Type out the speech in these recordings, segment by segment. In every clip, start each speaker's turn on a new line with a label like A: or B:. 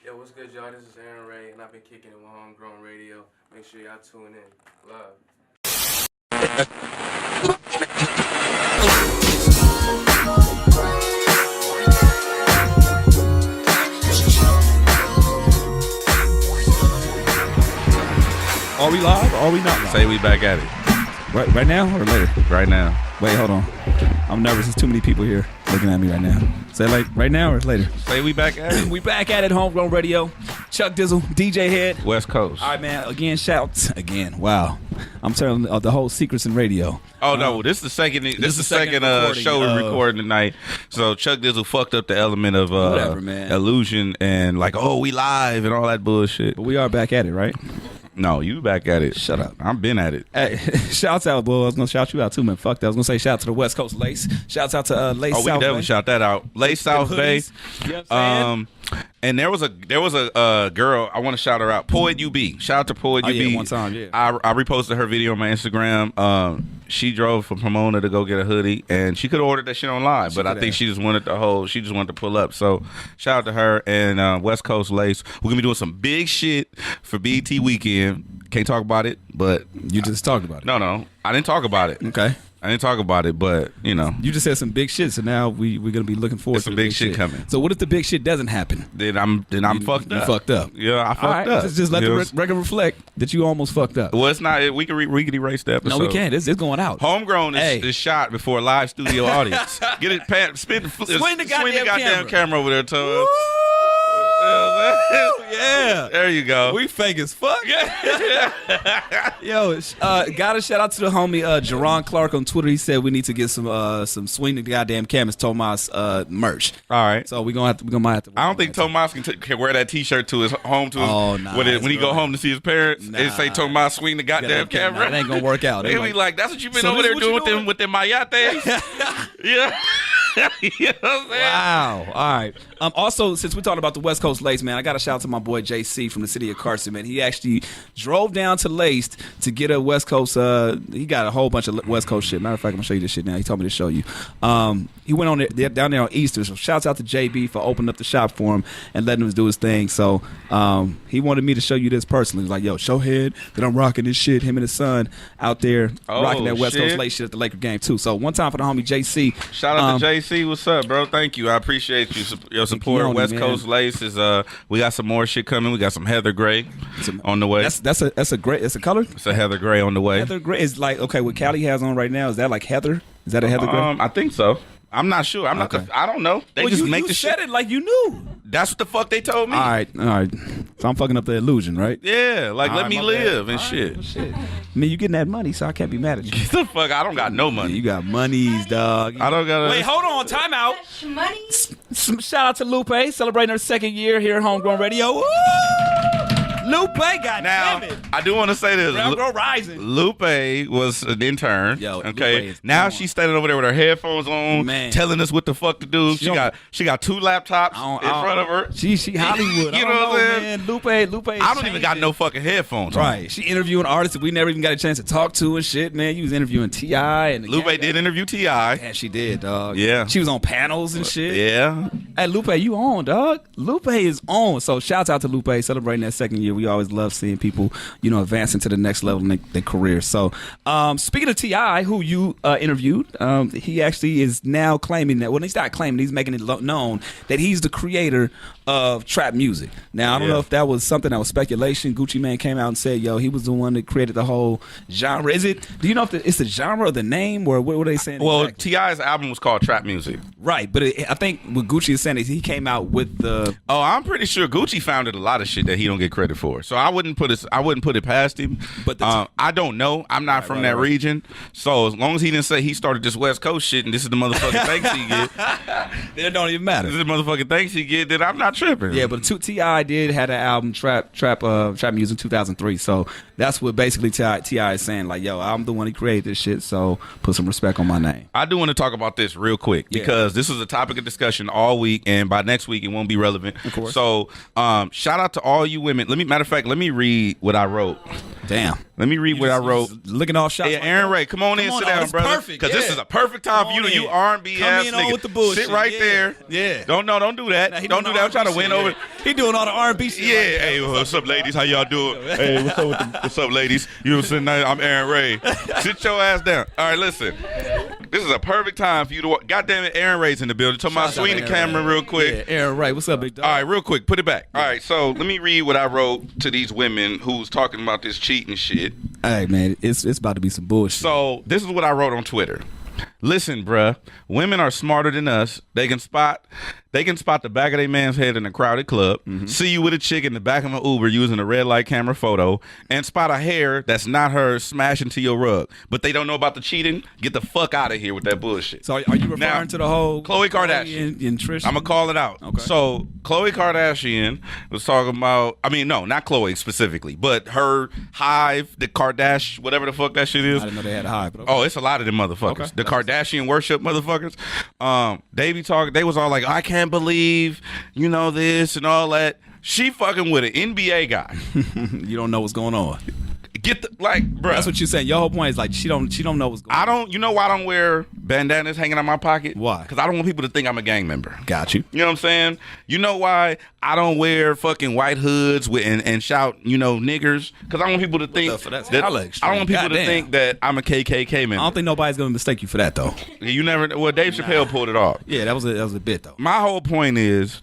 A: Yo, what's good, y'all? This is Arin Ray, and I've been kicking it with Homegrown Radio. Make sure y'all tune in. Love.
B: Are we live or are we not live?
C: Say we back at it.
B: Right now or later?
C: Right now.
B: Wait, hold on. I'm nervous. There's too many people here looking at me right now. Say like right now or later?
C: Say we back at it.
B: We back at it, Homegrown Radio. Chuck Dizzle, DJ HED.
C: West Coast.
B: All right, man. Again, shouts. Again, wow. I'm telling the whole secrets in radio.
C: Oh no, this is the second. This is the second show we're recording tonight. So Chuck Dizzle fucked up the element of
B: whatever, man.
C: Illusion and like, oh, we live and all that bullshit.
B: But we are back at it, right?
C: No, you back at it.
B: Shut up.
C: I've been at it.
B: Hey, shouts out, boy. I was gonna shout you out too, man. Fuck that. I was gonna say shout out to the West Coast Lace. Shouts out to Lace South Bay.
C: Oh, we definitely shout that out. Lace South Bay.
B: You know what I'm saying?
C: And there was a girl, I want to shout her out, Poet UB. Shout out to Poet UB.
B: Yeah, one time, yeah.
C: I reposted her video on my Instagram. She drove from Pomona to go get a hoodie, and she could have ordered that shit online, but I think she just wanted to pull up. So shout out to her and West Coast Lace. We're gonna be doing some big shit for BET weekend. Can't talk about it, but
B: You just talked about it.
C: no, I didn't talk about it.
B: Okay.
C: I didn't talk about it, but you know,
B: You just said some big shit, so now we're gonna be looking forward
C: There's
B: to
C: some
B: the
C: big shit coming.
B: So what if the big shit doesn't happen?
C: then I'm fucked
B: You
C: up.
B: fucked up.
C: Yeah, I fucked
B: All right,
C: up.
B: just let
C: You
B: the
C: know?
B: record reflect that you almost fucked up.
C: Well, it's not. We can erase the episode.
B: No, we can't. It's going out.
C: Homegrown
B: Hey.
C: is shot before a live studio audience. Get it, Pat. Swing
B: the goddamn
C: camera over there, Tom.
B: Woo! Yeah.
C: There you go.
B: We fake as fuck. Yo, gotta shout out to the homie Jerron Clark on Twitter. He said we need to get some swing the goddamn canvas Tomas merch.
C: All right.
B: So we might have to.
C: I don't think Tomas can wear that T-shirt to his home when he go home to see his parents. They say Tomas swing the goddamn camera.
B: It ain't gonna work out.
C: They be like, that's what you been
B: So
C: over
B: this
C: there
B: what
C: doing
B: you
C: with them
B: doing?
C: with them mayates. Yeah. You know what I'm saying?
B: Wow. All right. Also, since we're talking about the West Coast Lace, man, I got to shout out to my boy JC from the city of Carson, man. He actually drove down to Laced to get a West Coast. He got a whole bunch of West Coast shit. Matter of fact, I'm gonna show you this shit now. He told me to show you. He went on there, down there on Easter. So shouts out to JB for opening up the shop for him and letting him do his thing. So he wanted me to show you this personally. He was like, "Yo, show Head that I'm rocking this shit." Him and his son out there rocking that West Coast Lace shit at the Laker game too. So one time for the homie JC.
C: Shout out to JC. What's up, bro? Thank you. I appreciate your support. West Coast Lace is we got some more shit coming. We got some Heather Gray on the way.
B: That's a great. It's a color.
C: It's a Heather Gray on the way.
B: Heather Gray is like, okay, what Callie has on right now, is that like Heather? Is that a Heather Gray?
C: I think so. I'm not sure. I'm not. I don't know. They just make the shit.
B: You said it like you knew.
C: That's what the fuck they told me.
B: All right. So I'm fucking up the illusion, right?
C: Yeah, like
B: All
C: let
B: right,
C: me
B: my
C: live
B: bad.
C: and
B: All
C: shit.
B: right, shit. I mean, you getting that money, so I can't be mad at you.
C: Get the fuck. I don't got no money.
B: You got monies, dog.
C: I don't got.
B: Wait, hold on. Time out.
D: Money.
B: Shout out to Lupe, celebrating her second year here at Homegrown Radio. Woo! Lupe, goddamn
C: Now,
B: it.
C: I do want to say this.
B: Railroad Rising.
C: Lupe was an intern.
B: Yo, Lupe
C: okay.
B: is
C: Now
B: on.
C: she's standing over there with her headphones on,
B: Man.
C: telling us what the fuck to do. She got 2 laptops in front of her.
B: She Hollywood.
C: You know what I'm saying?
B: Man. Lupe.
C: I don't even got no fucking headphones on.
B: Right. She interviewing artists that we never even got a chance to talk to and shit, man. You was interviewing T.I. and the
C: Lupe
B: gang.
C: did interview T.I.
B: Yeah, she did, dog.
C: Yeah.
B: She was on panels and shit.
C: Yeah.
B: Hey, Lupe, you on, dog. Lupe is on. So shouts out to Lupe celebrating that second year. We always love seeing people, advancing to the next level in their career. So speaking of T.I., who you interviewed, he actually is now claiming that, well, he's not claiming, he's making it known that he's the creator of trap music. Now, I don't know if that was something that was speculation. Gucci Mane came out and said, yo, he was the one that created the whole genre. Do you know if it's the genre or the name, or what were they saying?
C: Well,
B: exactly?
C: T.I.'s album was called Trap Music.
B: Right, but I think what Gucci is saying is he came out with the...
C: Oh, I'm pretty sure Gucci founded a lot of shit that he don't get credit for. So I wouldn't put it past him.
B: But
C: I don't know. I'm not from that region. So as long as he didn't say he started this West Coast shit and this is the motherfucking thanks he get,
B: it don't even matter.
C: this is the motherfucking thanks he get, then I'm not tripping.
B: Yeah, but T.I. did had an album trap music 2003. So that's what basically T.I. is saying. Like, yo, I'm the one who created this shit. So put some respect on my name.
C: I do want to talk about this real quick because this is a topic of discussion all week, and by next week it won't be relevant.
B: Of course.
C: So shout out to all you women. Matter of fact, let me read what I wrote.
B: Damn.
C: Let me read what I wrote.
B: Looking all shots.
C: Yeah,
B: like
C: Arin
B: that.
C: Ray, come on in, sit down, brother.
B: Perfect.
C: Because this is a perfect time for you to you R&B
B: come
C: ass
B: in
C: nigga.
B: on with the bullshit.
C: Sit right there.
B: Yeah.
C: Don't do that.
B: Nah,
C: don't do that. I'm trying to win over.
B: He doing all the R&B shit.
C: Yeah.
B: Right
C: Hey, what's up, ladies? How y'all doing? Hey, what's up, ladies? You know what I'm saying? I'm Arin Ray. Sit your ass down. All right, listen. This is a perfect time for you to. Goddamn it, Arin Ray's in the building. Talking about swing the camera real quick.
B: Yeah, Arin Ray. What's up, big dog?
C: All right, real quick, put it back. All right, so let me read what I wrote to these women who's talking about this cheating shit.
B: Hey, man, it's about to be some bullshit.
C: So this is what I wrote on Twitter. Listen, bruh, women are smarter than us. They can spot the back of their man's head in a crowded club, see you with a chick in the back of an Uber using a red light camera photo, and spot a hair that's not hers smash into your rug. But they don't know about the cheating. Get the fuck out of here with that bullshit.
B: So are you referring to the whole
C: Khloe Kardashian
B: and Trish?
C: I'm gonna call it out.
B: Okay.
C: So Khloe Kardashian was talking about. I mean, no, not Khloe specifically, but her hive, the Kardashian, whatever the fuck that shit is.
B: I didn't know they had a hive. But okay.
C: Oh, it's a lot of them motherfuckers.
B: Okay.
C: The Kardashian worship motherfuckers. They be talking. They was all like, I can't believe this and all that. She fucking with an NBA guy.
B: You don't know what's going on.
C: Get the bruh.
B: That's what you're saying. Your whole point is like she don't know what's going on.
C: You know why I don't wear bandanas hanging out my pocket?
B: Why?
C: Because I don't want people to think I'm a gang member.
B: Got you.
C: You know what I'm saying? You know why I don't wear fucking white hoods and shout, niggers? Because I don't want people to think
B: that's
C: that
B: hella extreme.
C: I don't want people to
B: Goddamn.
C: think that I'm a KKK member.
B: I don't think nobody's gonna mistake you for that though.
C: You never. Well, Dave Chappelle pulled it off.
B: Yeah, that was a bit though.
C: My whole point is,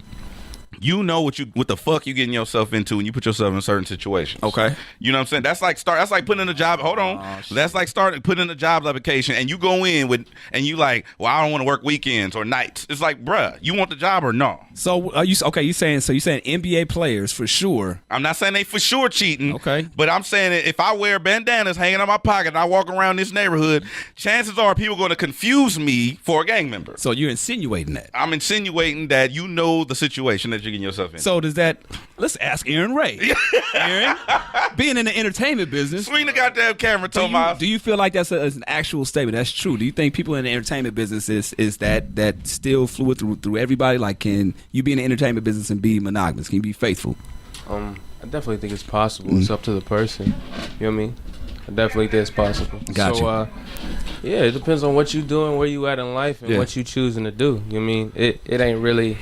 C: you know what the fuck you getting yourself into when you put yourself in certain situations.
B: Okay.
C: You know what I'm saying? That's like putting in a job. Hold on. That's like putting in a job application and you go in and you like, well, I don't want to work weekends or nights. It's like, bruh, you want the job or no?
B: So you saying NBA players for sure.
C: I'm not saying they for sure cheating.
B: Okay.
C: But I'm saying that if I wear bandanas hanging out my pocket and I walk around this neighborhood, chances are people are going to confuse me for a gang member.
B: So you're insinuating that.
C: I'm insinuating that you know the situation that you're getting yourself in.
B: So does that? Let's ask Arin Ray. Arin, being in the entertainment business,
C: swing the goddamn camera, Tomas.
B: Do you feel like that's an actual statement? That's true. Do you think people in the entertainment business is that still fluid through everybody? Like, can you be in the entertainment business and be monogamous? Can you be faithful?
A: I definitely think it's possible. It's up to the person. You know what I mean? I definitely think it's possible.
B: Gotcha.
A: Yeah, it depends on what you doing, where you at in life, and what you choosing to do. You know what I mean? It ain't really.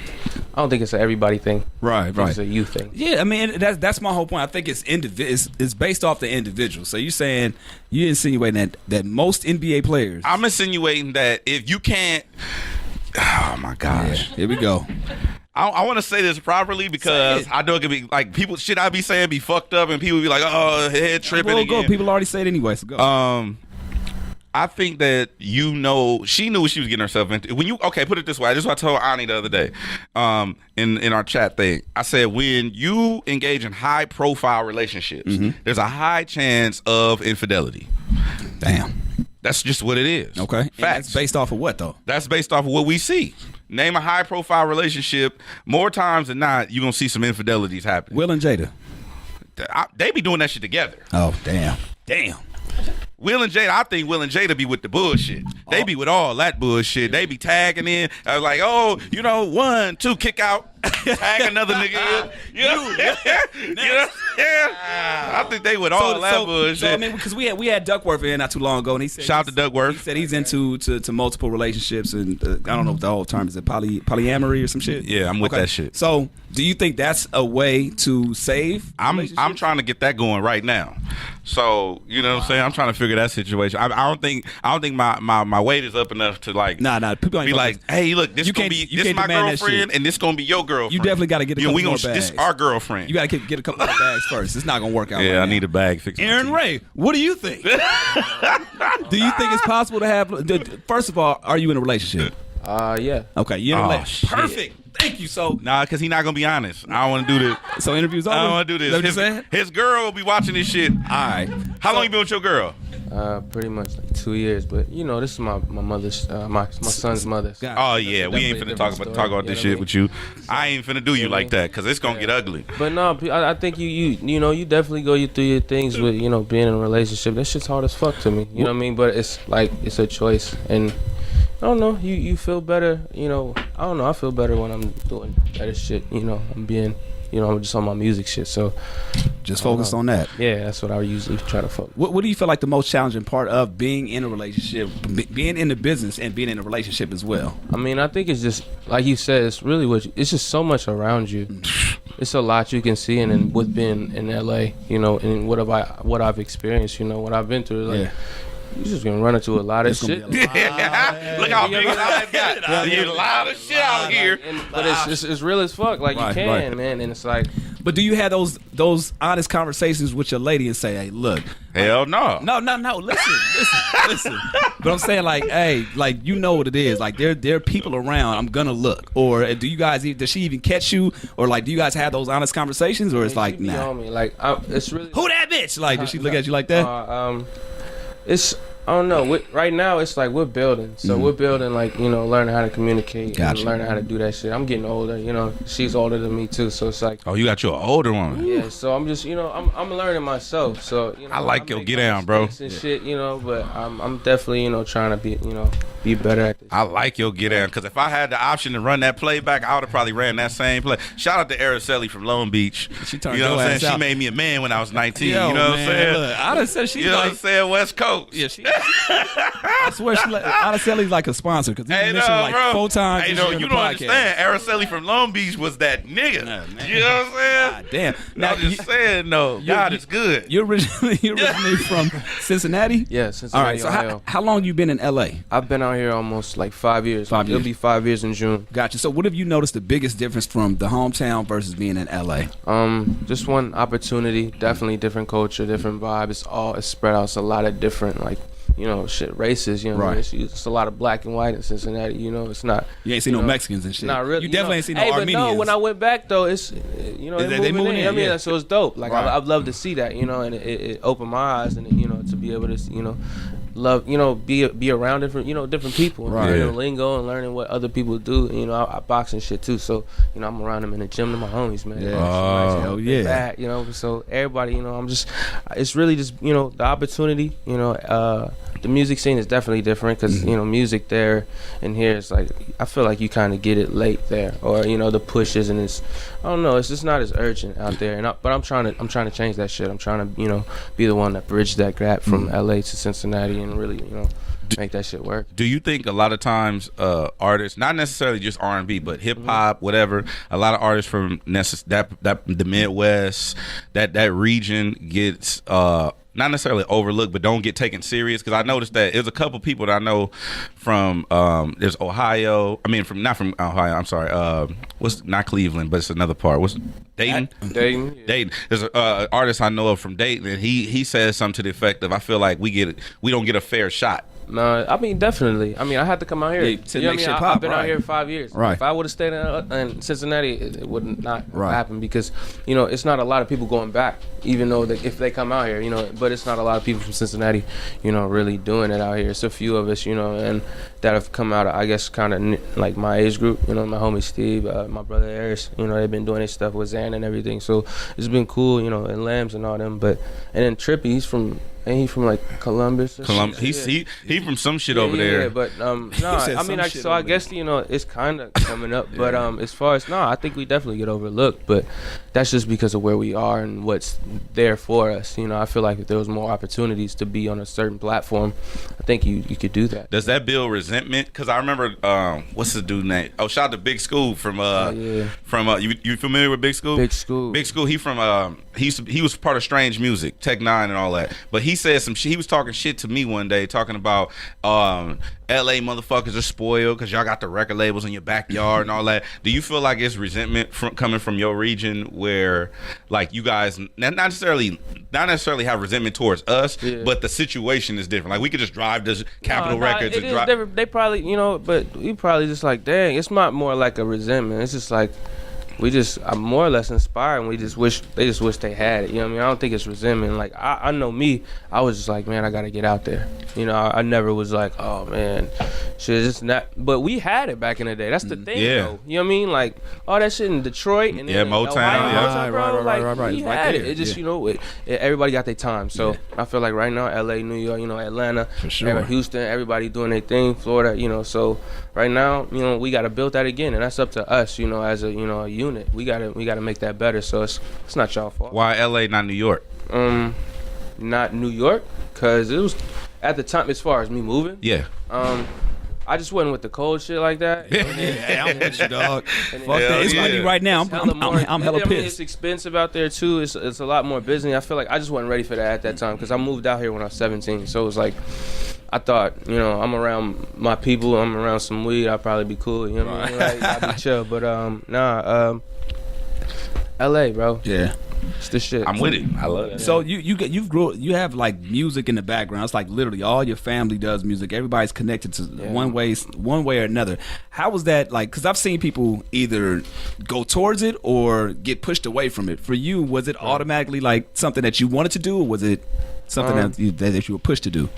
A: I don't think it's an everybody thing.
B: Right.
A: It's a you thing.
B: Yeah, I mean that's my whole point. I think it's based off the individual. So you're insinuating that most NBA players.
C: I'm insinuating that if you can't. Oh my gosh.
B: Yeah, here we go.
C: I want to say this properly because I know it could be like people shit I be saying be fucked up and people be like, oh, head tripping again.
B: Go. People already say it anyway, so go.
C: I think that she knew what she was getting herself into. Put it this way. This is what I told Ani the other day in our chat thing. I said, when you engage in high profile relationships, there's a high chance of infidelity.
B: Damn.
C: That's just what it is.
B: Okay.
C: Facts.
B: That's based off of what though?
C: That's based off of what we see. Name a high profile relationship. More times than not, you're going to see some infidelities happen.
B: Will and Jada.
C: They be doing that shit together.
B: Oh, damn.
C: Will and Jada, I think Will and Jada be with the bullshit. They be with all that bullshit. They be tagging in. I was like, 1, 2, kick out. Tag another nigga in. You know what I'm saying? I think they with all that bullshit.
B: So, I mean, because we had Duckworth in not too long ago, and he said,
C: shout out to Duckworth.
B: He said he's into to multiple relationships, and I don't know what the whole term is. It polyamory or some shit?
C: Yeah, I'm with that shit.
B: So, do you think that's a way to save?
C: I'm trying to get that going right now. So, you know what I'm saying? I'm trying to figure that situation. I don't think my weight is up enough to like
B: people ain't
C: be like, hey, look, this is my girlfriend and this gonna be your girlfriend.
B: You definitely got to get a couple more bags.
C: This is our girlfriend.
B: You got to get a couple more bags first. It's not gonna work out.
C: Yeah, I need a bag fixed.
B: Arin Ray, what do you think? Do you think it's possible to have? First of all, are you in a relationship?
A: Yeah.
B: Okay, you're in a relationship. Perfect. Thank you. So
C: because he's not gonna be honest. I don't want to do this.
B: So interviews over.
C: I don't want to do this.
B: Is that what you're saying?
C: His girl will be watching this shit.
B: All right.
C: How long you been with your girl?
A: Pretty much like 2 years, but this is my mother's my son's mother. So
C: oh yeah, we ain't finna talk about this shit with you. I ain't finna do you like that because it's gonna get ugly.
A: But no, I think you definitely go through your things with being in a relationship. That shit's hard as fuck to me. You know what I mean? But it's like it's a choice, and I don't know. You feel better. I don't know. I feel better when I'm doing better shit. I'm being. I'm just on my music shit. So
B: Just focus on that.
A: Yeah, that's what I usually try to focus.
B: What do you feel like the most challenging part of being in a relationship, being in the business and being in a relationship as well?
A: I mean, I think it's just like you said. It's really it's just so much around you. It's a lot you can see, and then with being in LA, you know, and what I've experienced, you know, what I've been through, like. You're just gonna run into a lot of shit.
C: Look how big I got. There's a lot of shit out here.
A: But it's real as fuck. Like you can, man. And it's like.
B: But do you have those honest conversations with your lady and say, "Hey, look."
C: Hell no.
B: No. Listen. But I'm saying, like, hey, like, you know what it is. Like, there are people around. I'm gonna look. Or do you guys? Does she even catch you? Or like, do you guys have those honest conversations? Or it's like, nah.
A: On me. Like, it's really.
B: Who that bitch? Like, does she look at you like that?
A: It's I don't know. Right now, it's like we're building. So we're building, like, you know, learning how to communicate and learning how to do that shit. I'm getting older. You know, she's older than me too. So it's like.
C: Oh, you got your older one.
A: Yeah. So I'm just, you know, I'm learning myself. So you know,
C: I like your get down, bro.
A: And shit, you know, but I'm definitely, you know, trying to be better at this.
C: I like your get down because if I had the option to run that playback, I would have probably ran that same play. Shout out to Araceli from Long Beach.
B: She turned,
C: you know what I'm saying?
B: Out.
C: She made me a man when I was 19.
B: Yo,
C: you know what I'm saying?
B: Look, I done said she's
C: you know what I'm saying? West Coast.
B: Yeah, I swear Araceli's like a sponsor because you mentioned like
C: bro.
B: 4 times.
C: Hey, no, you don't understand. Araceli from Long Beach was that nigga. You know what I'm saying?
B: God damn.
C: Now I'm just saying, no, God is good.
B: You're originally from Cincinnati?
A: Yeah, Cincinnati.
B: All right, so how long you been in LA?
A: I've been out here almost like 5 years.
B: 5 years.
A: It'll be 5 years in June.
B: Gotcha. So what have you noticed the biggest difference from the hometown versus being in LA?
A: Just one opportunity, definitely different culture, different vibe. It's spread out. It's a lot of different, like, you know, races, you know.
B: Right.
A: It's a lot of black and white in Cincinnati, you know. It's not.
B: You ain't seen no Mexicans and shit.
A: Not really.
B: You definitely ain't seen no Armenians.
A: But no, when I went back though, it's, you know, they moving in. I mean, so it's dope. Like,
B: right.
A: I'd love to see that, you know, and it opened my eyes, and you know, to be able to, you know, love, you know, be around different people,
B: right.
A: You know, lingo and learning what other people do. You know, I box and shit too, so you know, I'm around them in the gym to my homies, man.
B: Yeah. Hell yeah.
A: Back, you know, so everybody, you know, it's really just, you know, the opportunity, you know, the music scene is definitely different because you know, music there and here is like, I feel like you kind of get it late there, or you know, the pushes, and it's, I don't know, it's just not as urgent out there. But I'm trying to change that shit. I'm trying to, you know, be the one that bridged that gap from LA to Cincinnati and really, you know, make that shit work.
C: Do you think a lot of times artists, not necessarily just R&B, but hip hop, whatever, a lot of artists from the Midwest, that region gets not necessarily overlooked, but don't get taken serious? Because I noticed that there's a couple people that I know from there's Ohio. I mean, not from Ohio. I'm sorry. What's not Cleveland, but it's another part. What's Dayton?
A: Dayton.
C: Yeah. Dayton. There's an artist I know of from Dayton, and he says something to the effect of, I feel like we don't get a fair shot.
A: No, I mean, definitely. I mean, I had to come out here.
B: To
A: you know
B: make
A: what I mean?
B: shit pop,
A: I've been out here 5 years.
B: Right.
A: If I would have stayed in Cincinnati, it would not
B: right.
A: happen because, you know, it's not a lot of people going back, even though if they come out here, you know, but it's not a lot of people from Cincinnati, you know, really doing it out here. It's a few of us, you know, and that have come out of, I guess, kind of like my age group, you know, my homie Steve, my brother Eris, you know, they've been doing their stuff with Zan and everything. So it's been cool, you know, and Lambs and all them. But, and then Trippy, he's from like Columbus.
C: He from some shit over there.
A: Yeah, but no, I mean, I guess, you know, it's kind of coming up. But as far as I think we definitely get overlooked. But that's just because of where we are and what's there for us. You know, I feel like if there was more opportunities to be on a certain platform, I think you could do that.
C: Does that build resentment? Because I remember what's the dude name? Oh, shout out to Big School from you familiar with Big School?
A: Big School.
C: He from he was part of Strange Music, Tech Nine and all that. But he said some shit. He was talking shit to me one day, talking about LA motherfuckers are spoiled because y'all got the record labels in your backyard and all that. Do you feel like it's resentment coming from your region where, like, you guys not necessarily have resentment towards us, but the situation is different? Like, we could just drive to Capitol Records and drive.
A: They probably, you know, but we probably just like, dang, it's not more like a resentment. It's just like, I'm more or less inspired, and they just wish they had it. You know what I mean? I don't think it's resentment. Like, I know me, I was just like, man, I gotta get out there. You know, I never was like, oh man, shit, it's not. But we had it back in the day. That's the thing, though. You know what I mean? Like, all that shit in Detroit and then
C: Motown,
A: right. We had it. It just, you know, everybody got their time. So I feel like right now, LA, New York, you know, Atlanta,
B: for sure.
A: Houston, everybody doing their thing. Florida, you know. So right now, you know, we gotta build that again, and that's up to us, you know, as a unit. unit. We gotta make that better. So it's not y'all fault.
C: Why LA, not New York?
A: Not New York, cause it was at the time as far as me moving.
C: Yeah.
A: I just wasn't with the cold shit like that. You know?
B: Yeah, I'm with you, dog. Fuck
C: Hell
B: that. It's
C: yeah.
B: like me right now. I'm hella
A: I mean, it's
B: pissed.
A: expensive out there too. It's a lot more busy. I feel like I just wasn't ready for that at that time because I moved out here when I was 17. So it was like, I thought, I'm around my people. I'm around some weed. I'll probably be cool. You know what I mean? Like, I'll be chill. But LA, bro.
B: Yeah.
A: It's the shit.
C: I'm with it. I love it.
B: So you have like music in the background. It's like literally all your family does music. Everybody's connected to one way or another. How was that like? Because I've seen people either go towards it or get pushed away from it. For you, was it automatically like something that you wanted to do, or was it something that you were pushed to do?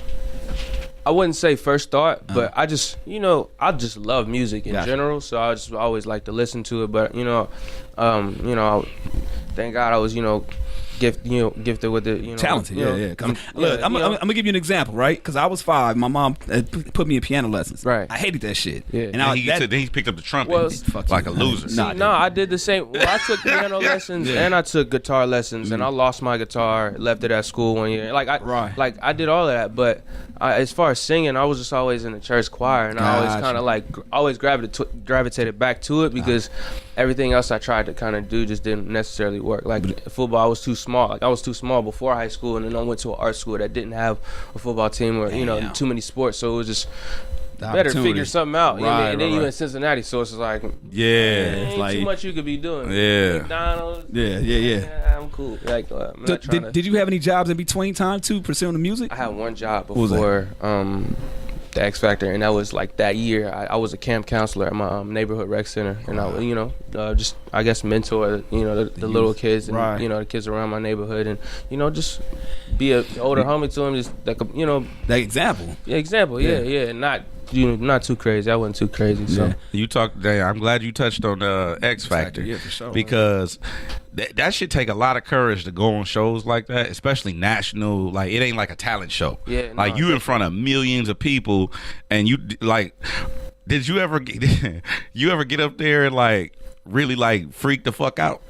A: I wouldn't say first thought, but I just love music in general. So I just always like to listen to it. But thank God I was gifted with the
B: talented. Look, I'm gonna give you an example, right? Because I was 5, my mom put me in piano lessons.
A: Right.
B: I hated that shit.
A: Yeah.
B: And
C: then he picked up the trumpet like a loser.
A: I did the same. Well, I took piano lessons and I took guitar lessons, and I lost my guitar, left it at school one year. I did all of that, but as far as singing, I was just always in the church choir, and I always kind of always gravitated back to it because everything else I tried to kind of do just didn't necessarily work. Like football, I was too small. Like I was too small before high school, and then I went to an art school that didn't have a football team or too many sports. So it was just better figure something out. You know what I mean? And then you in Cincinnati, so it's just like
C: it's
A: like too much you could be doing.
C: Yeah.
A: McDonald's.
B: Yeah.
A: I'm cool. Like,
B: did you have any jobs in between time too pursuing the music?
A: I had one job before the X Factor, and that was like that year. I was a camp counselor at my neighborhood rec center, and I just I guess mentor the little kids and the kids around my neighborhood, and just be an older homie to them, just like
B: that example.
A: Yeah, example. Yeah, and not too crazy. I wasn't too crazy. So
C: I'm glad you touched on X Factor.
B: Yeah, for sure.
C: Because that should take a lot of courage to go on shows like that, especially national. Like it ain't like a talent show.
A: Yeah,
C: like you in front of millions of people, and you like. Did you ever get up there and like really like freak the fuck out?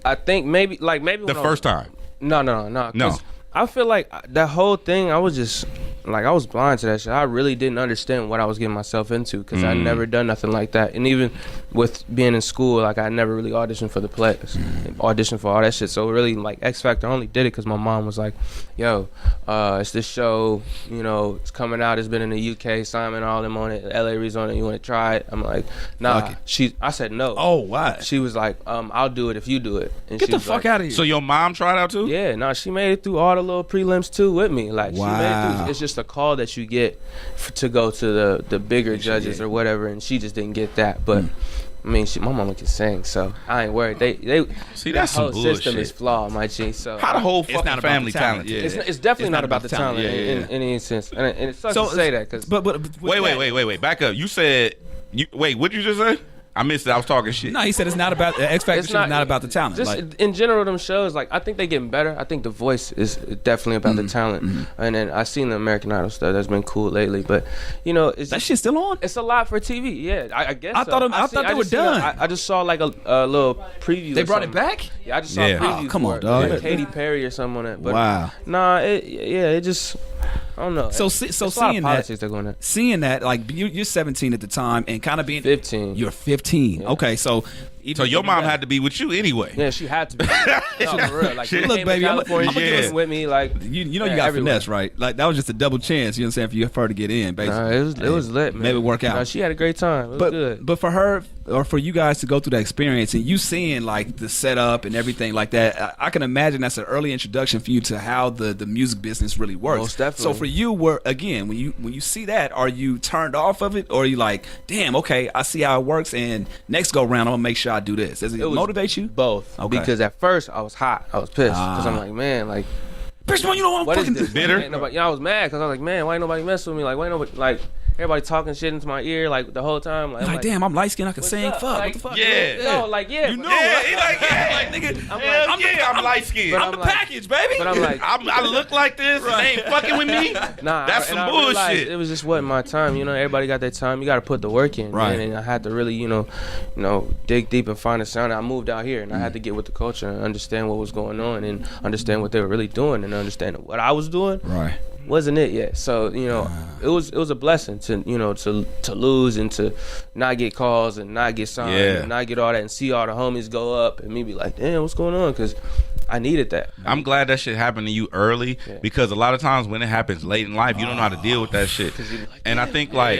A: I think maybe
C: the first time.
A: No. I feel like that whole thing, I was just like, I was blind to that shit. I really didn't understand what I was getting myself into because I'd never done nothing like that. And even with being in school, like I never really auditioned for the plays, auditioned for all that shit. So really, like X Factor, I only did it because my mom was like, "Yo, it's this show, it's coming out. It's been in the UK. Simon, all them on it. LA Reed's on it. You want to try it?" I'm like, "Nah." I said no.
B: Oh, why?
A: She was like, "I'll do it if you do it." And
B: Get the fuck out of here.
C: So your mom tried out too?
A: Yeah, she made it through all the little prelims too with me. Like
B: wow.
A: she made it through. It's just a call that you get to go to the bigger judges or whatever, and she just didn't get that. But I mean, my mama can sing, so I ain't worried. They
C: see
A: that
C: that's
A: whole
C: some
A: system
C: bullshit.
A: is flawed, my G. So
C: how the whole fucking family talented?
A: Yeah. It's definitely not about the talent in any sense, and it sucks to say that because.
B: But
C: wait, back up. You said wait. What did you just say? I missed it. I was talking shit.
B: No, he said it's not about X Factor. It's not about the talent.
A: Just in general, them shows, like I think they getting better. I think The Voice is definitely about the talent. And then I seen the American Idol stuff that's been cool lately. But it's
B: that shit still on.
A: It's a lot for TV. Yeah, I guess.
B: I thought they were done.
A: I just saw like a little preview.
B: They brought it back.
A: Yeah, I just saw a preview.
B: Oh, come on,
A: for
B: dog.
A: Like Katy Perry or someone on it. But
B: wow.
A: Nah, it just. I don't know. So
B: seeing that, like you're 17 at the time, and kind of being
A: 15.
B: You're 15. Yeah. Okay, so
C: your mom had to be with you anyway.
A: Yeah, she had to be. No, for real. Like,
B: look, baby, I'm
A: gonna with me. Like
B: you know, you got finesse, right? Like that was just a double chance. You know what I'm saying? For her to get in, basically.
A: Nah, it was lit, man.
B: Maybe work out.
A: She had a great time. It was good.
B: But for her or for you guys to go through that experience and you seeing like the setup and everything like that, I can imagine that's an early introduction for you to how the music business really works.
A: Most definitely.
B: So for you, when you see that, are you turned off of it, or are you like, damn, okay, I see how it works, and next go round I'm gonna make sure I do this? Does it motivate you?
A: Both. Okay. Because at first I was hot. I was pissed because I'm like, man, like.
B: Bitch, man, you know what I'm fucking
C: bitter.
A: I was mad because I was like, man, why ain't nobody messing with me? Like, why ain't nobody like. everybody talking shit into my ear like the whole time. Like,
B: like damn, I'm light skinned. I can sing.
A: up?
B: Fuck.
A: Like,
B: what the fuck?
C: Yeah.
A: No, like yeah.
B: You know.
C: Yeah,
B: Right?
C: he like, yeah.
B: Like nigga.
C: I'm light skinned.
A: But
B: I'm the package, baby.
A: But I'm like,
C: I look like this. And they ain't fucking with me.
A: nah,
C: That's some
A: realized
C: bullshit.
A: It was just wasn't my time. You know, everybody got their time. You got to put the work in,
B: Right.
A: man. And I had to really, you know, dig deep and find a sound. I moved out here, and I had to get with the culture and understand what was going on, and understand what they were really doing, and understand what I was doing.
B: Right.
A: Wasn't it yet? So you know, it was a blessing to to lose and to not get calls and not get signed and not get all that and see all the homies go up and me be like, damn, what's going on? Because I needed that.
C: I'm glad that shit happened to you early because a lot of times when it happens late in life, you don't know how to deal with that shit. And I think not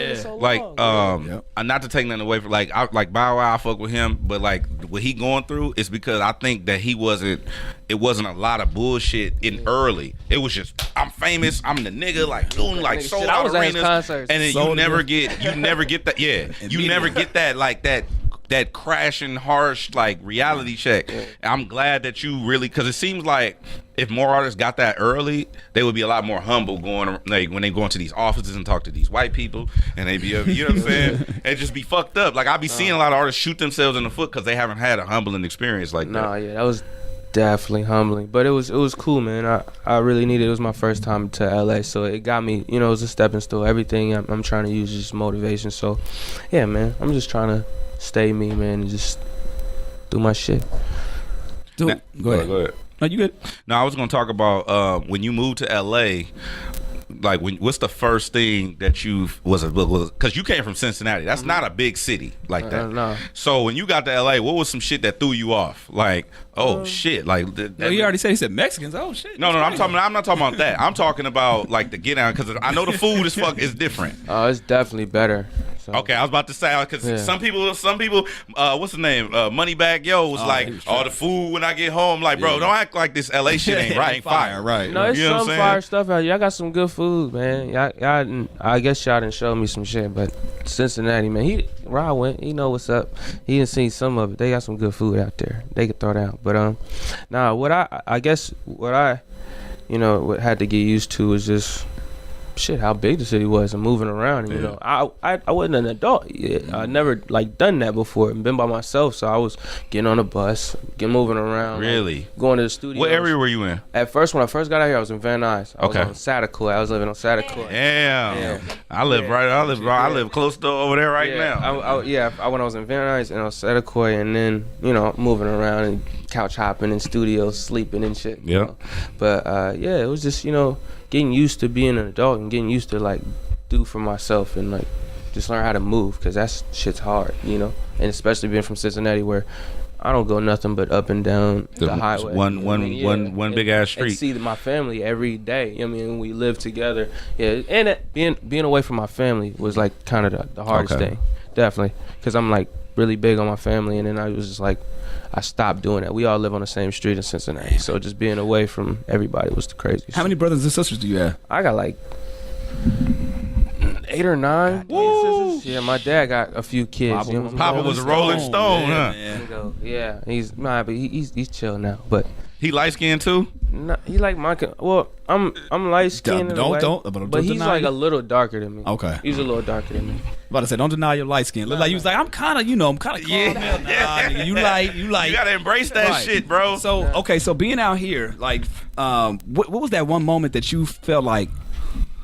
C: to take nothing away from like Bow Wow, I fuck with him, but like what he going through is because I think that it wasn't a lot of bullshit in early. It was just I'm famous, I'm the nigga, like doing like sold out arenas, and then you never get that. Yeah, you never get that like that crashing harsh like reality check. I'm glad that you really, because it seems like if more artists got that early, they would be a lot more humble going like when they go into these offices and talk to these white people, and they be, you know what I'm saying, and just be fucked up. Like I be seeing a lot of artists shoot themselves in the foot because they haven't had a humbling experience like that.
A: Nah, yeah, that was definitely humbling, but it was cool, man. I really needed it. It was my first time to LA, so it got me, you know, it was a stepping stone. Everything I'm trying to use is just motivation. So yeah, man, I'm just trying to stay me, man, and just do my shit.
B: Go ahead. No, you good.
C: No, I was gonna talk about when you moved to LA. Like, what's the first thing that you was because you came from Cincinnati? That's not a big city like that.
A: No.
C: So when you got to LA, what was some shit that threw you off? Like, shit, like
B: he already said, he said Mexicans. Oh shit.
C: No, I'm not talking about that. I'm talking about like the get down, because I know the food is different.
A: Oh, it's definitely better. So.
C: Okay, I was about to say because some people, what's the name? Moneybag Yo was like, the food when I get home. Like, bro, don't act like this LA shit ain't fire.
B: Right.
A: No, it's
C: you know
A: some fire stuff out here. Y'all got some good food, man. Y'all, I guess y'all didn't show me some shit, but Cincinnati, man, where I went, he know what's up. He didn't see some of it. They got some good food out there. They could throw down. But what had to get used to is just shit, how big the city was and moving around. And, you know, I wasn't an adult yet. I never like done that before and been by myself. So I was getting on a bus, moving around.
C: Really?
A: Like, going to the studio.
C: What area were you in?
A: At first, when I first got out here, I was in Van Nuys. I was on Satacoy. I was living on Satacoy.
C: Damn. I live close to over there now.
A: When I was in Van Nuys and on Satacoy, and then, you know, moving around and couch hopping in studios, sleeping and shit.
C: Yeah.
A: You know? But it was just, you know, getting used to being an adult and getting used to like do for myself and like just learn how to move, because that shit's hard, you know. And especially being from Cincinnati, where I don't go nothing but up and down the highway.
C: One big ass street.
A: And see my family every day. You know what I mean, we live together. Yeah, and being away from my family was like kind of the hardest thing, definitely, because I'm like really big on my family, and then I was just like, I stopped doing that. We all live on the same street in Cincinnati, so just being away from everybody was the craziest.
B: How many brothers and sisters do you have?
A: I got like 8 or 9 sisters. Yeah, my dad got a few kids.
C: Papa was a Rolling Stone, huh?
A: Yeah, he's chill now, but
C: he light skinned too.
A: No, he like my. Well, I'm light skinned. But he's like a little darker than me.
B: Okay,
A: he's a little darker than me.
B: About to say, don't deny your light skin. Look like you was like, I'm kind of nigga, you like. You gotta
C: embrace that shit, bro.
B: So okay, so being out here, like, what was that one moment that you felt like,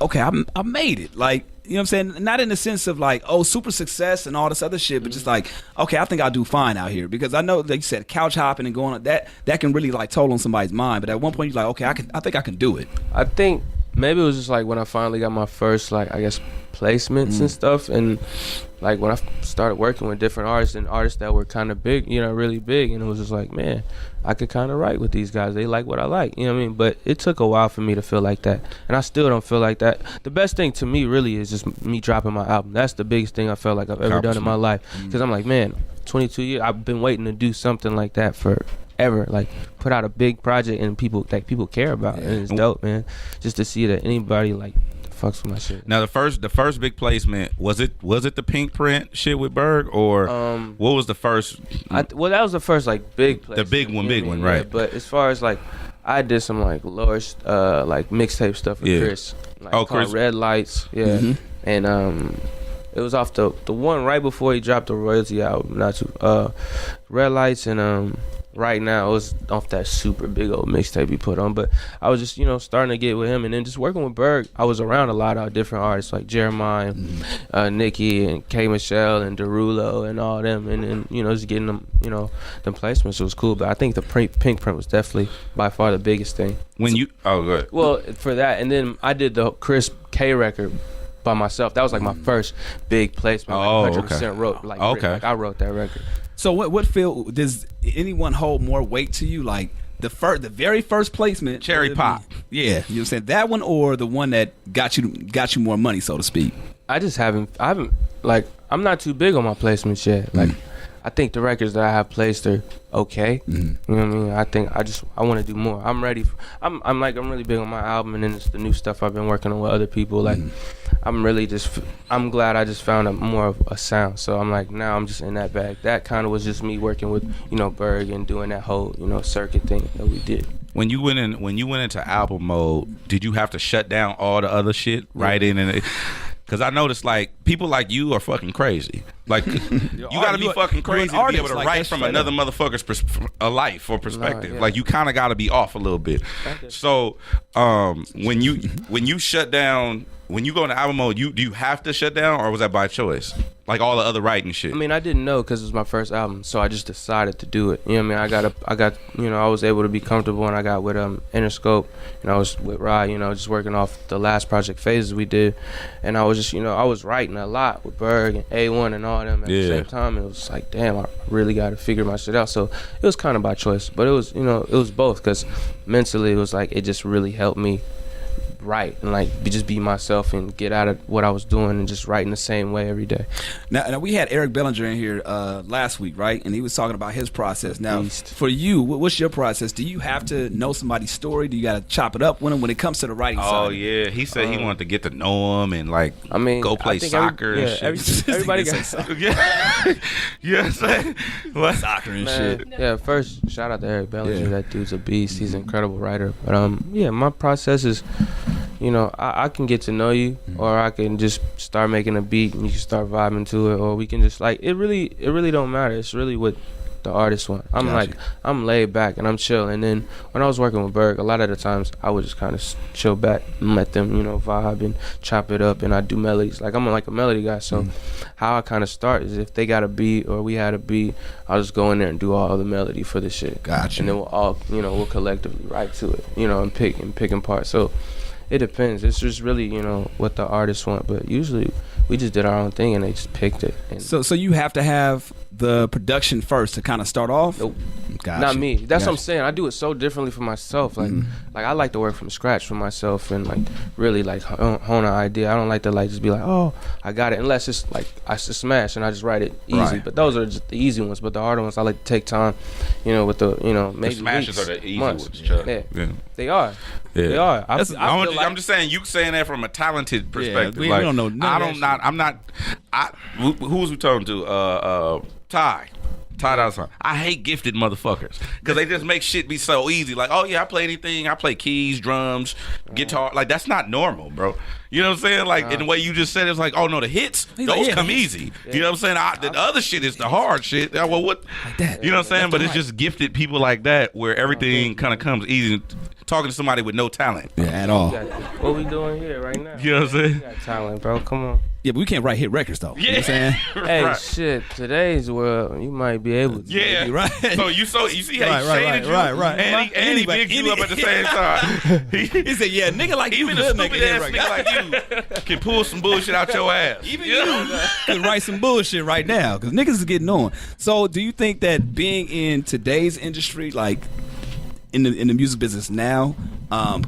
B: okay, I made it, like. You know what I'm saying? Not in the sense of like, oh, super success and all this other shit, but just like, okay, I think I'll do fine out here. Because I know, like you said, couch hopping and going on, that can really like toll on somebody's mind. But at one point you're like, okay, I think I can do it.
A: I think maybe it was just like when I finally got my first, like, I guess, placements and stuff, and like when I started working with different artists and artists that were kind of big, you know, really big, and it was just like, man, I could kind of write with these guys. They like what I like, you know what I mean? But it took a while for me to feel like that, and I still don't feel like that. The best thing to me really is just me dropping my album. That's the biggest thing I felt like I've ever done in my life, because I'm like, man, 22 years, I've been waiting to do something like that forever, like put out a big project and people care about it, and it's dope, man, just to see that anybody like fucks with my shit.
C: Now the first big placement, was it the Pink Print shit with Berg, or what was the first?
A: Well, that was the first like big placement.
C: The big one, right?
A: But as far as like, I did some like lower like mixtape stuff with Chris. Like,
C: Chris,
A: Red Lights, and it was off the one right before he dropped the royalty album, not too Red Lights, and Right Now. It was off that super big old mixtape he put on. But I was just, starting to get with him, and then just working with Berg. I was around a lot of different artists like Jeremiah, Nicki, and K Michelle, and Derulo, and all them, and then just getting them, them placements was cool. But I think the Pink Print was definitely by far the biggest thing.
C: Good.
A: Well, for that, and then I did the Chris K record by myself. That was like my first big placement. Like 100% wrote. Like, like I wrote that record.
B: So what feel does anyone hold more weight to you? Like the very first placement,
C: Cherry Pop.
B: Yeah, you know what I'm saying? That one, or the one that got you more money, so to speak.
A: I haven't like, I'm not too big on my placements yet. Like I think the records that I have placed are okay. You know what I mean? I think I want to do more. I'm ready. I'm really big on my album, and then it's the new stuff I've been working on with other people. Like I'm glad I just found more of a sound. So I'm like, now I'm just in that bag. That kind of was just me working with Berg and doing that whole circuit thing that we did.
C: When you went into album mode, did you have to shut down all the other shit right in and? Because I noticed, like, people like you are fucking crazy. Like, you gotta be fucking crazy to be able to write from another motherfucker's life or perspective. Like, you kind of gotta be off a little bit. So, when you shut down, when you go into album mode, do you have to shut down, or was that by choice? Like all the other writing shit.
A: I mean, I didn't know because it was my first album, so I just decided to do it. You know what I mean? I got I was able to be comfortable, and I got with Interscope, and I was with Rod, just working off the last project Phases we did, and I was just, I was writing a lot with Berg and A1 and all them at the same time. And it was like, damn, I really got to figure my shit out. So it was kind of by choice, but it was, it was both, because mentally it was like, it just really helped me write and like just be myself and get out of what I was doing and just writing the same way every day.
B: Now we had Eric Bellinger in here last week, right? And he was talking about his process. Now, for you, what's your process? Do you have to know somebody's story? Do you got to chop it up with them when it comes to the writing side?
C: Oh yeah, he said he wanted to get to know him and like, go play soccer and shit.
A: Everybody got soccer.
C: What?
B: Soccer and shit.
A: Yeah, first shout out to Eric Bellinger. Yeah. That dude's a beast. He's an incredible writer. But my process is, I can get to know you, or I can just start making a beat and you can start vibing to it, or we can just like, it really don't matter. It's really what the artist want. I'm laid back and I'm chill. And then when I was working with Berg, a lot of the times I would just kind of chill back and let them, vibe and chop it up, and I do melodies. Like I'm like a melody guy, so how I kind of start is if they got a beat or we had a beat, I'll just go in there and do all the melody for the shit.
B: Gotcha.
A: And then we'll all, we'll collectively write to it, and pick apart. So it depends. It's just really, what the artists want. But usually we just did our own thing and they just picked it. And
B: so you have to have the production first to kind of start off?
A: Nope.
B: Gotcha.
A: Not me. That's what I'm saying. I do it so differently for myself. Like, like I like to work from scratch for myself and like really like hone an idea. I don't like to like just be like, oh, I got it. Unless it's like I just smash and I just write it easy. Right. But those are just the easy ones. But the harder ones, I like to take time. With the maybe
C: the smashes
A: weeks,
C: are the easy
A: months.
C: ones. Chuck.
A: Yeah.
C: They
A: are.
C: Yeah.
A: They are.
C: I'm just saying, you saying that from a talented perspective.
B: We don't know.
C: Who was we talking to? Ty Dolla. I hate gifted motherfuckers because they just make shit be so easy. Like, oh yeah, I play anything. I play keys, drums, guitar. Like that's not normal, bro. You know what I'm saying? Like in the way you just said, it's like, oh no, the hits, those come easy. Yeah. You know what I'm saying? The other shit is the hard shit. Well, what? Like that. You know what I'm saying? But it's just gifted people like that where everything kind of comes easy. Talking to somebody with no talent.
B: Yeah, at all.
A: What we doing here right now?
C: You know what I'm saying?
A: We got talent, bro. Come on.
B: Yeah, but we can't write hit records though.
C: Yeah.
B: You know what I'm saying?
A: Hey,
C: right.
A: Shit. Today's world, you might be able to.
C: Yeah.
B: Right.
C: So you see how he shaded you?
B: Right.
C: And he bigged you up at the same time.
B: He said, yeah, nigga like
C: even
B: you
C: a
B: could make
C: stupid
B: a
C: ass
B: hit
C: nigga
B: record.
C: like you can pull some bullshit out your ass.
B: Even you could write some bullshit right now because niggas is getting on. So do you think that being in today's industry, like in the music business now,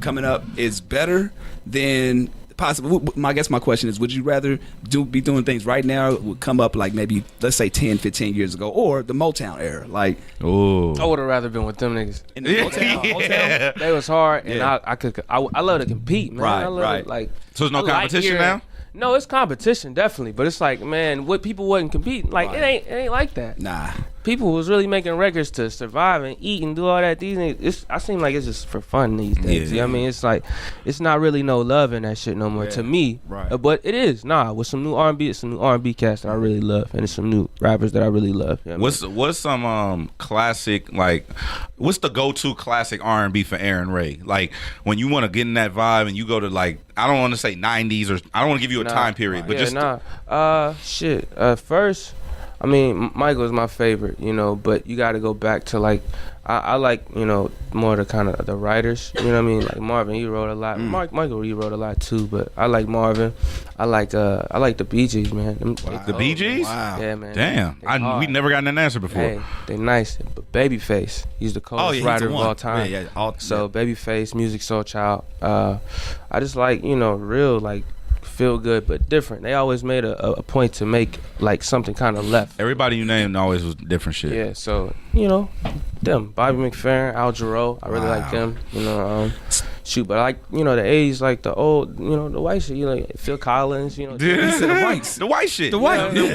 B: coming up, is better than possible? I guess my question is, would you rather be doing things right now would come up like maybe, let's say 10, 15 years ago, or the Motown era? Like,
A: I would have rather been with them niggas.
B: In the Motown?
A: They was hard, and I love to compete, man.
B: Right,
A: I love
B: right.
A: It, like,
C: so there's no competition now?
A: No, it's competition, definitely. But it's like, man, what people wasn't competing. Like, it ain't like that.
B: Nah.
A: people was really making records to survive and eat and do all that. I seem like it's just for fun these days. You know what I mean? It's like it's not really no love in that shit no more to me.
B: Right.
A: But it is with some new R&B. It's some new R&B cats that I really love, and it's some new rappers that I really love. You know
C: what's some classic, like what's the go-to classic R&B for Arin Ray? Like when you want to get in that vibe and you go to like, I don't want to say 90s or I don't want to give you a time period, but
A: first, I mean, Michael's my favorite, you know, but you got to go back to like, I like, you know, more the kind of the writers, you know what I mean? Like Marvin, he wrote a lot. Michael, he wrote a lot too, but I like Marvin. I like the Bee Gees, man.
C: The Bee Gees?
A: Wow. Yeah, man.
C: Damn. We never gotten an answer before.
A: Hey, they nice. But Babyface, he's the coldest writer of all time. Babyface, Music Soul Child. I just like, you know, real, like, feel good but different. They always made a point to make like something kind of left.
C: Everybody you named always was different shit.
A: Yeah, so you know them, Bobby McFerrin, Al Jarreau, I really like them. You know, but I like, you know, the 80s, like the old, you know, the white shit. You know, Phil Collins. You know,
C: the white shit,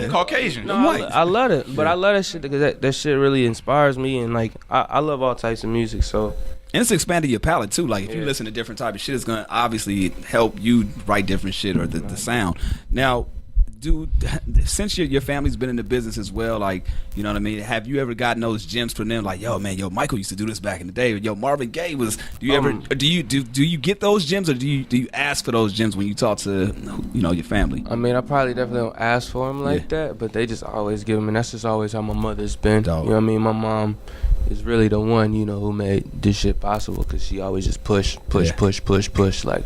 C: Caucasian.
A: No, I love it, but I love that shit because that shit really inspires me, and like I love all types of music. So.
B: And it's expanded your palette too. Like if you listen to different type of shit, it's gonna obviously help you write different shit or the sound. Now, dude, since your family's been in the business as well, like, you know what I mean? Have you ever gotten those gems from them? Like, yo, Michael used to do this back in the day. Yo, Marvin Gaye was. Do you ever? Do you get those gems, or do you ask for those gems when you talk to, you know, your family?
A: I mean, I probably definitely don't ask for them like that, but they just always give them, and that's just always how my mother's been.
B: Dog.
A: You know what I mean? My mom is really the one, you know, who made this shit possible, because she always just push, like,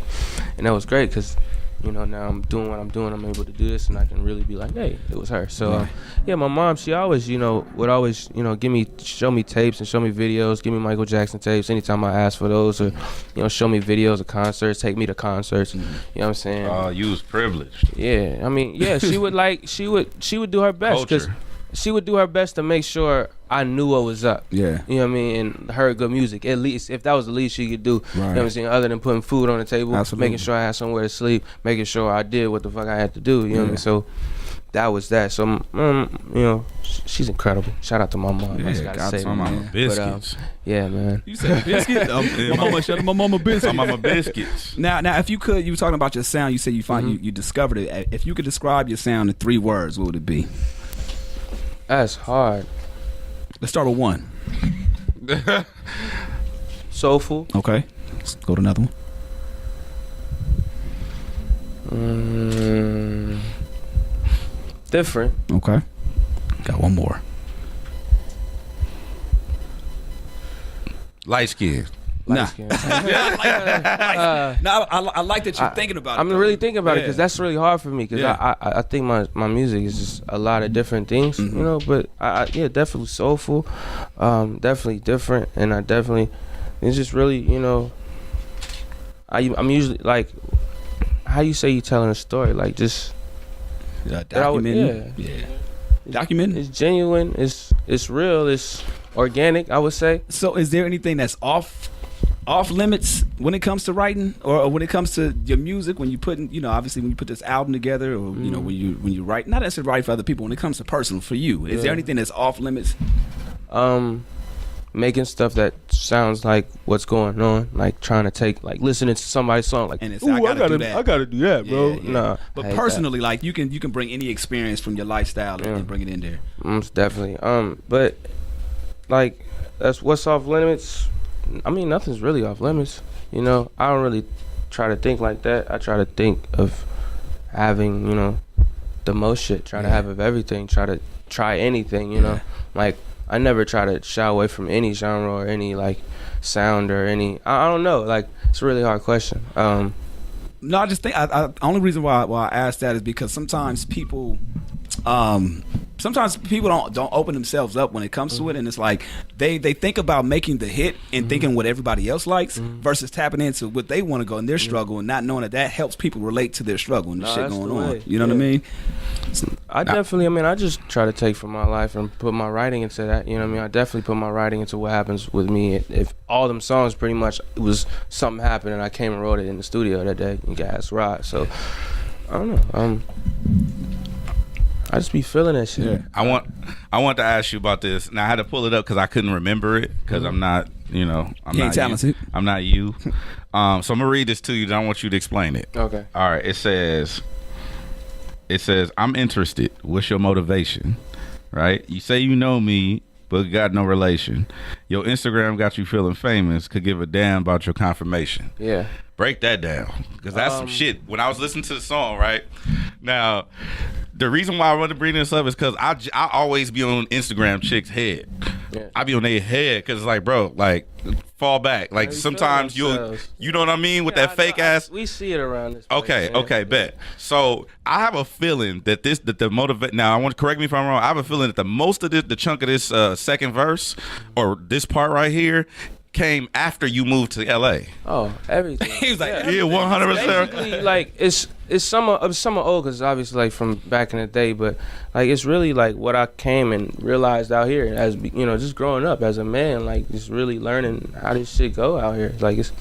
A: and that was great, because, you know, now I'm doing what I'm doing, I'm able to do this, and I can really be like, hey, it was her. So my mom, she always, you know, would always, you know, show me tapes and show me videos, give me Michael Jackson tapes anytime I ask for those, or, you know, show me videos of concerts, take me to concerts. You know what I'm saying?
C: Oh, you was privileged.
A: Yeah, I mean, she would like, she would do her best, because she would do her best to make sure I knew what was up.
B: Yeah.
A: You know what I mean? And heard good music. At least, if that was the least she could do. Right. You know what I'm saying? Other than putting food on the table, making sure I had somewhere to sleep, making sure I did what the fuck I had to do. You know what I mean? So that was that. So, you know, she's incredible. Shout out to my mom.
C: Yeah,
A: I just gotta say,
C: my mama biscuits.
A: Yeah, man.
B: You said biscuits? My mama, shout out my mama biscuits.
C: My mama biscuits.
B: Now, if you could, you were talking about your sound. You said you discovered it. If you could describe your sound in 3 words, what would it be?
A: That's hard.
B: Let's start with 1.
A: Soulful.
B: Okay. Let's go to another
A: one. Different.
B: Okay. Got 1 more.
C: Light skin.
B: Nah. I like that you're thinking about it.
A: I'm really thinking about it, because that's really hard for me, because I think my music is just a lot of different things, you know, but definitely soulful, definitely different, and it's just really, you know, I'm usually like, how you say you telling a story, like just
B: documenting. Documenting.
A: It's genuine, it's real, it's organic, I would say.
B: So is there anything that's off limits when it comes to writing, or when it comes to your music, when you put, you know, obviously when you put this album together, or you know, when you write, not necessarily write for other people, when it comes to personal for you, is there anything that's off limits?
A: Making stuff that sounds like what's going on, like trying to take, like listening to somebody's song, like,
B: and it's, I gotta do that, bro.
A: Nah,
B: but personally, like you can bring any experience from your lifestyle and bring it in there.
A: Definitely. But like, that's what's off limits. I mean, nothing's really off limits. You know, I don't really try to think like that. I try to think of having, you know, the most shit. Try to have of everything. Try to try anything. You know, like, I never try to shy away from any genre or any like sound or any. I don't know. Like, it's a really hard question.
B: No, I just think only reason why I asked that is because sometimes people don't open themselves up when it comes to it, and it's like they think about making the hit and thinking what everybody else likes versus tapping into what they want to go in their struggle, and not knowing that helps people relate to their struggle and the shit going on. You know what I mean?
A: I just try to take from my life and put my writing into that. You know what I mean? I definitely put my writing into what happens with me. If all them songs pretty much, it was something happened and I came and wrote it in the studio that day, you guys rock. So I don't know. I just be feeling that shit.
C: Yeah. I want to ask you about this. Now I had to pull it up because I couldn't remember it because I'm not, I'm not talented. I'm not you. So I'm gonna read this to you. Then I want you to explain it.
A: Okay.
C: All right. It says, I'm interested. What's your motivation? Right. You say you know me, but got no relation. Your Instagram got you feeling famous. Could give a damn about your confirmation.
A: Yeah.
C: Break that down, because that's some shit. When I was listening to the song, right now, the reason why I want to bring this up is because I always be on Instagram chicks' head. Yeah. I be on their head because it's like, bro, like, fall back. Like, sometimes you know what I mean, with that fake ass.
A: We see it around this place.
C: Okay, bet. So I have a feeling that the motivate. Now I want to correct me if I'm wrong. I have a feeling that the chunk of this second verse or this part right here came after you moved to LA.
A: Oh, everything.
B: He was like,
C: yeah, 100%.
A: Basically, like it's some old because obviously like from back in the day, but like it's really like what I came and realized out here as just growing up as a man, like just really learning how this shit go out here. Like it's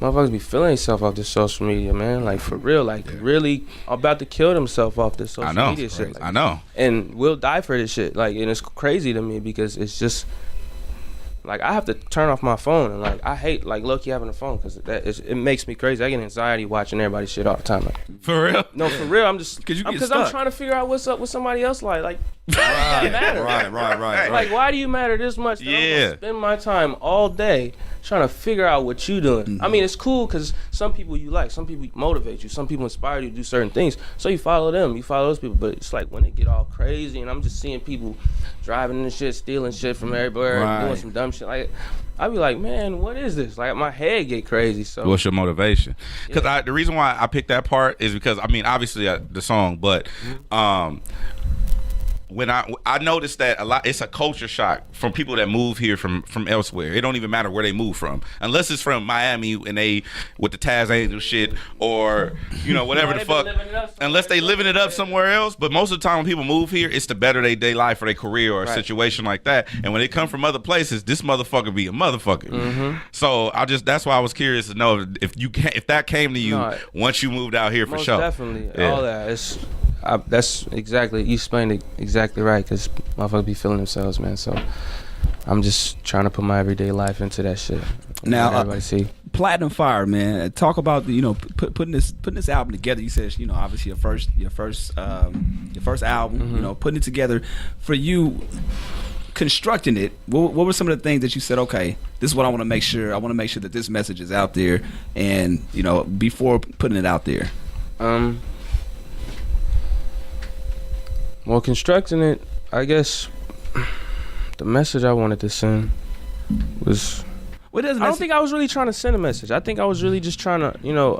A: motherfuckers be feeling themselves off this social media, man. Like for real, like really about to kill themselves off this social media shit. Like,
C: I know. And
A: we'll die for this shit. Like, and it's crazy to me because it's just. Like, I have to turn off my phone, and like I hate like low-key having a phone because it makes me crazy. I get anxiety watching everybody's shit all the time. Like,
C: for real?
A: No, for real. I'm just because I'm trying to figure out what's up with somebody else. Like
B: right,
A: matter.
B: Right.
A: Like, why do you matter this much? That I'm gonna spend my time all day trying to figure out what you doing. Mm-hmm. I mean, it's cool because some people you like, some people motivate you, some people inspire you to do certain things. So you follow them, you follow those people. But it's like when they get all crazy, and I'm just seeing people driving and shit, stealing shit from everywhere, and doing some dumb shit. Like, I be like, man, what is this? Like, my head get crazy. So
C: what's your motivation? Because the reason why I picked that part is because I mean, obviously the song, but when I noticed that a lot, it's a culture shock from people that move here from elsewhere. It don't even matter where they move from, unless it's from Miami and they with the Taz Angel shit or whatever the fuck. Unless they living it up somewhere else. But most of the time when people move here, it's to better their day life or their career or a situation like that. And when they come from other places, this motherfucker be a motherfucker. Mm-hmm. So that's why I was curious to know if that came to you once you moved out here for sure.
A: Definitely, all that. That's exactly, you explained it exactly right, because motherfuckers be feeling themselves, man. So I'm just trying to put my everyday life into that shit.
B: Now,
A: everybody see.
B: Platinum Fire, man. Talk about putting this album together. You said obviously your first album. Mm-hmm. Putting it together for you. Constructing it, what were some of the things that you said, okay, this is what I want to make sure. I want to make sure that this message is out there, and before putting it out there.
A: Well, constructing it, I guess the message I wanted to send was. I don't think I was really trying to send a message. I think I was really just trying to,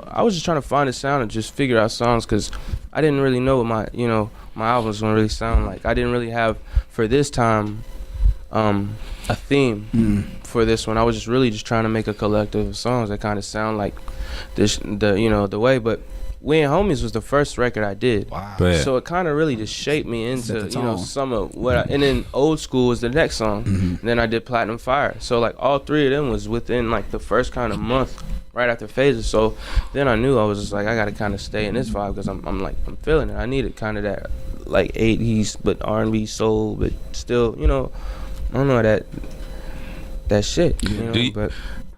A: I was just trying to find a sound and just figure out songs because I didn't really know what my album was gonna really sound like. I didn't really have for this time a theme for this one. I was just trying to make a collective of songs that kind of sound like this, the way, but. We Ain't Homies was the first record I did. Wow. So it kind of really just shaped me into, some of what and then Old School was the next song. Mm-hmm. And then I did Platinum Fire. So like all three of them was within like the first kind of month right after Phases. So then I knew I was just like, I got to kind of stay in this vibe because I'm feeling it. I needed kind of that like 80s, but R&B soul, but still, I don't know, that shit, but.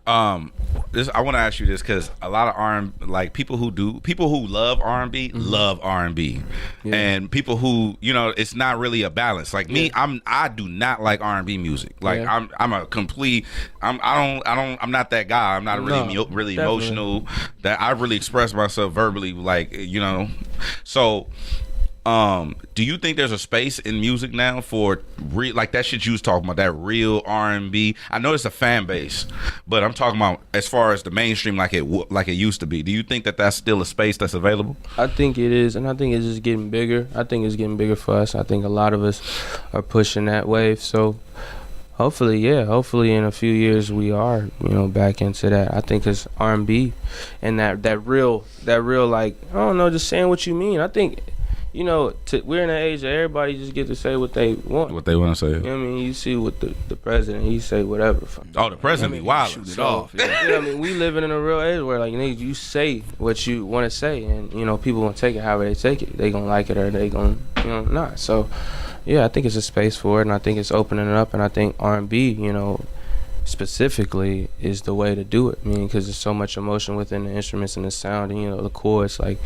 C: I want to ask you this because a lot of R&B, people who love R&B love R&B, and people who it's not really a balance. Like me, I do not like R&B music. Like I'm not that guy. I'm not really emotional. That I really express myself verbally. So. Do you think there's a space in music now for like that shit you was talking about, that real R&B? I know it's a fan base, but I'm talking about as far as the mainstream, like it used to be. Do you think that that's still a space that's available?
A: I think it is, and I think it's just getting bigger. I think it's getting bigger for us. I think a lot of us are pushing that wave. So hopefully in a few years we are, back into that. I think it's R&B and that real like, I don't know, just saying what you mean. I think. you know, we're in an age that everybody just get to say what they want.
C: What they want to say.
A: You know what I mean? You see what the president, he say whatever.
C: Oh, the president be wild.
B: Shoot it off.
A: You know what I mean? We living in a real age where, like, you say what you want to say, and, you know, people gonna take it however they take it. They gonna like it or they gonna, you know, not. So, yeah, I think it's a space for it, and I think it's opening it up, and I think R&B, you know, specifically is the way to do it. I mean, because there's so much emotion within the instruments and the sound, and, you know, the chords. Like,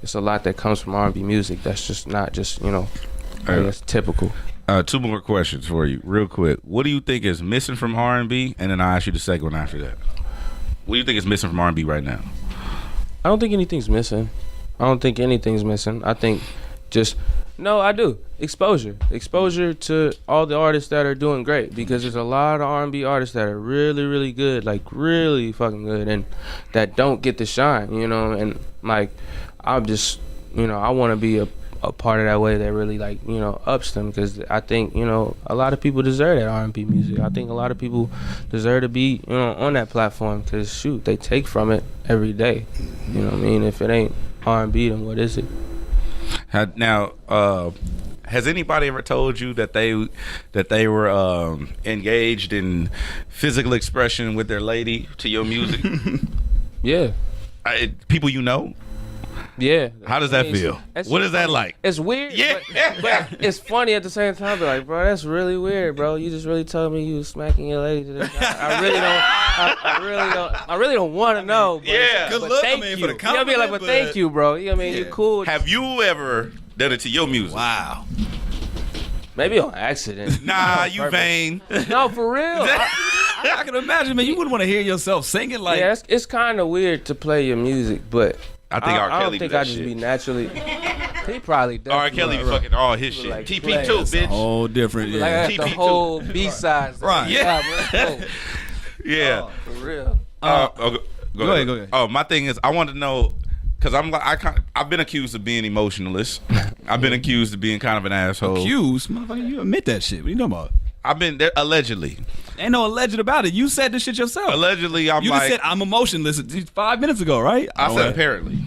A: it's a lot that comes from R&B music that's just not just, you know, that's typical.
C: 2 more questions for you, real quick. What do you think is missing from R&B? And then I'll ask you the second one after that. What do you think is missing from R&B right now?
A: I don't think anything's missing. I think just, no, I do. Exposure to all the artists that are doing great, because there's a lot of R&B artists that are really, really good, like really fucking good, and that don't get the shine, you know. And like, I'm just, you know, I want to be a part of that way that really, like, you know, ups them, because I think, you know, a lot of people deserve that R&B music. I think a lot of people deserve to be, you know, on that platform, because shoot, they take from it every day. You know what I mean? If it ain't R&B, then what is it?
C: Now, has anybody ever told you that they were engaged in physical expression with their lady to your music?
A: Yeah.
C: People you know?
A: Yeah.
C: How does that feel? What is that like?
A: It's weird.
C: Yeah.
A: But it's funny at the same time. But like, bro, that's really weird, bro. You just really told me you was smacking your lady today. I really don't want to know. But,
C: Yeah.
B: Good
A: but
B: luck,
A: thank
B: I mean,
A: you.
B: for the
A: You know what I mean? Like, but thank you, bro. You know what I mean?
B: Yeah.
A: You cool.
C: Have you ever done it to your music?
B: Wow.
A: Maybe on accident.
C: Nah, you vain.
A: No, for real.
B: I can imagine, man. You wouldn't want to hear yourself singing like.
A: Yeah, it's kind of weird to play your music, but
C: I think R. Kelly
A: I don't
C: do
A: think
C: that
A: I just
C: shit.
A: be naturally. He probably does.
C: R. Kelly be fucking all his shit.
A: like
C: TP
A: play.
C: too,
A: It's
C: bitch.
B: whole different.
A: Like,
B: Yeah.
A: I got the
C: TP2.
A: whole B-sides.
B: Right.
C: Yeah. Yeah.
A: Oh, for real.
C: Go ahead. Oh, my thing is, I want to know, because I've been accused of being emotionless. I've been accused of being kind of an asshole.
B: Accused, motherfucker. You admit that shit. What are you talking about?
C: I've been there allegedly.
B: Ain't no alleged about it. You said this shit yourself.
C: Allegedly, I'm
B: You
C: like.
B: just said I'm emotionless 5 minutes ago, right?
C: I said apparently.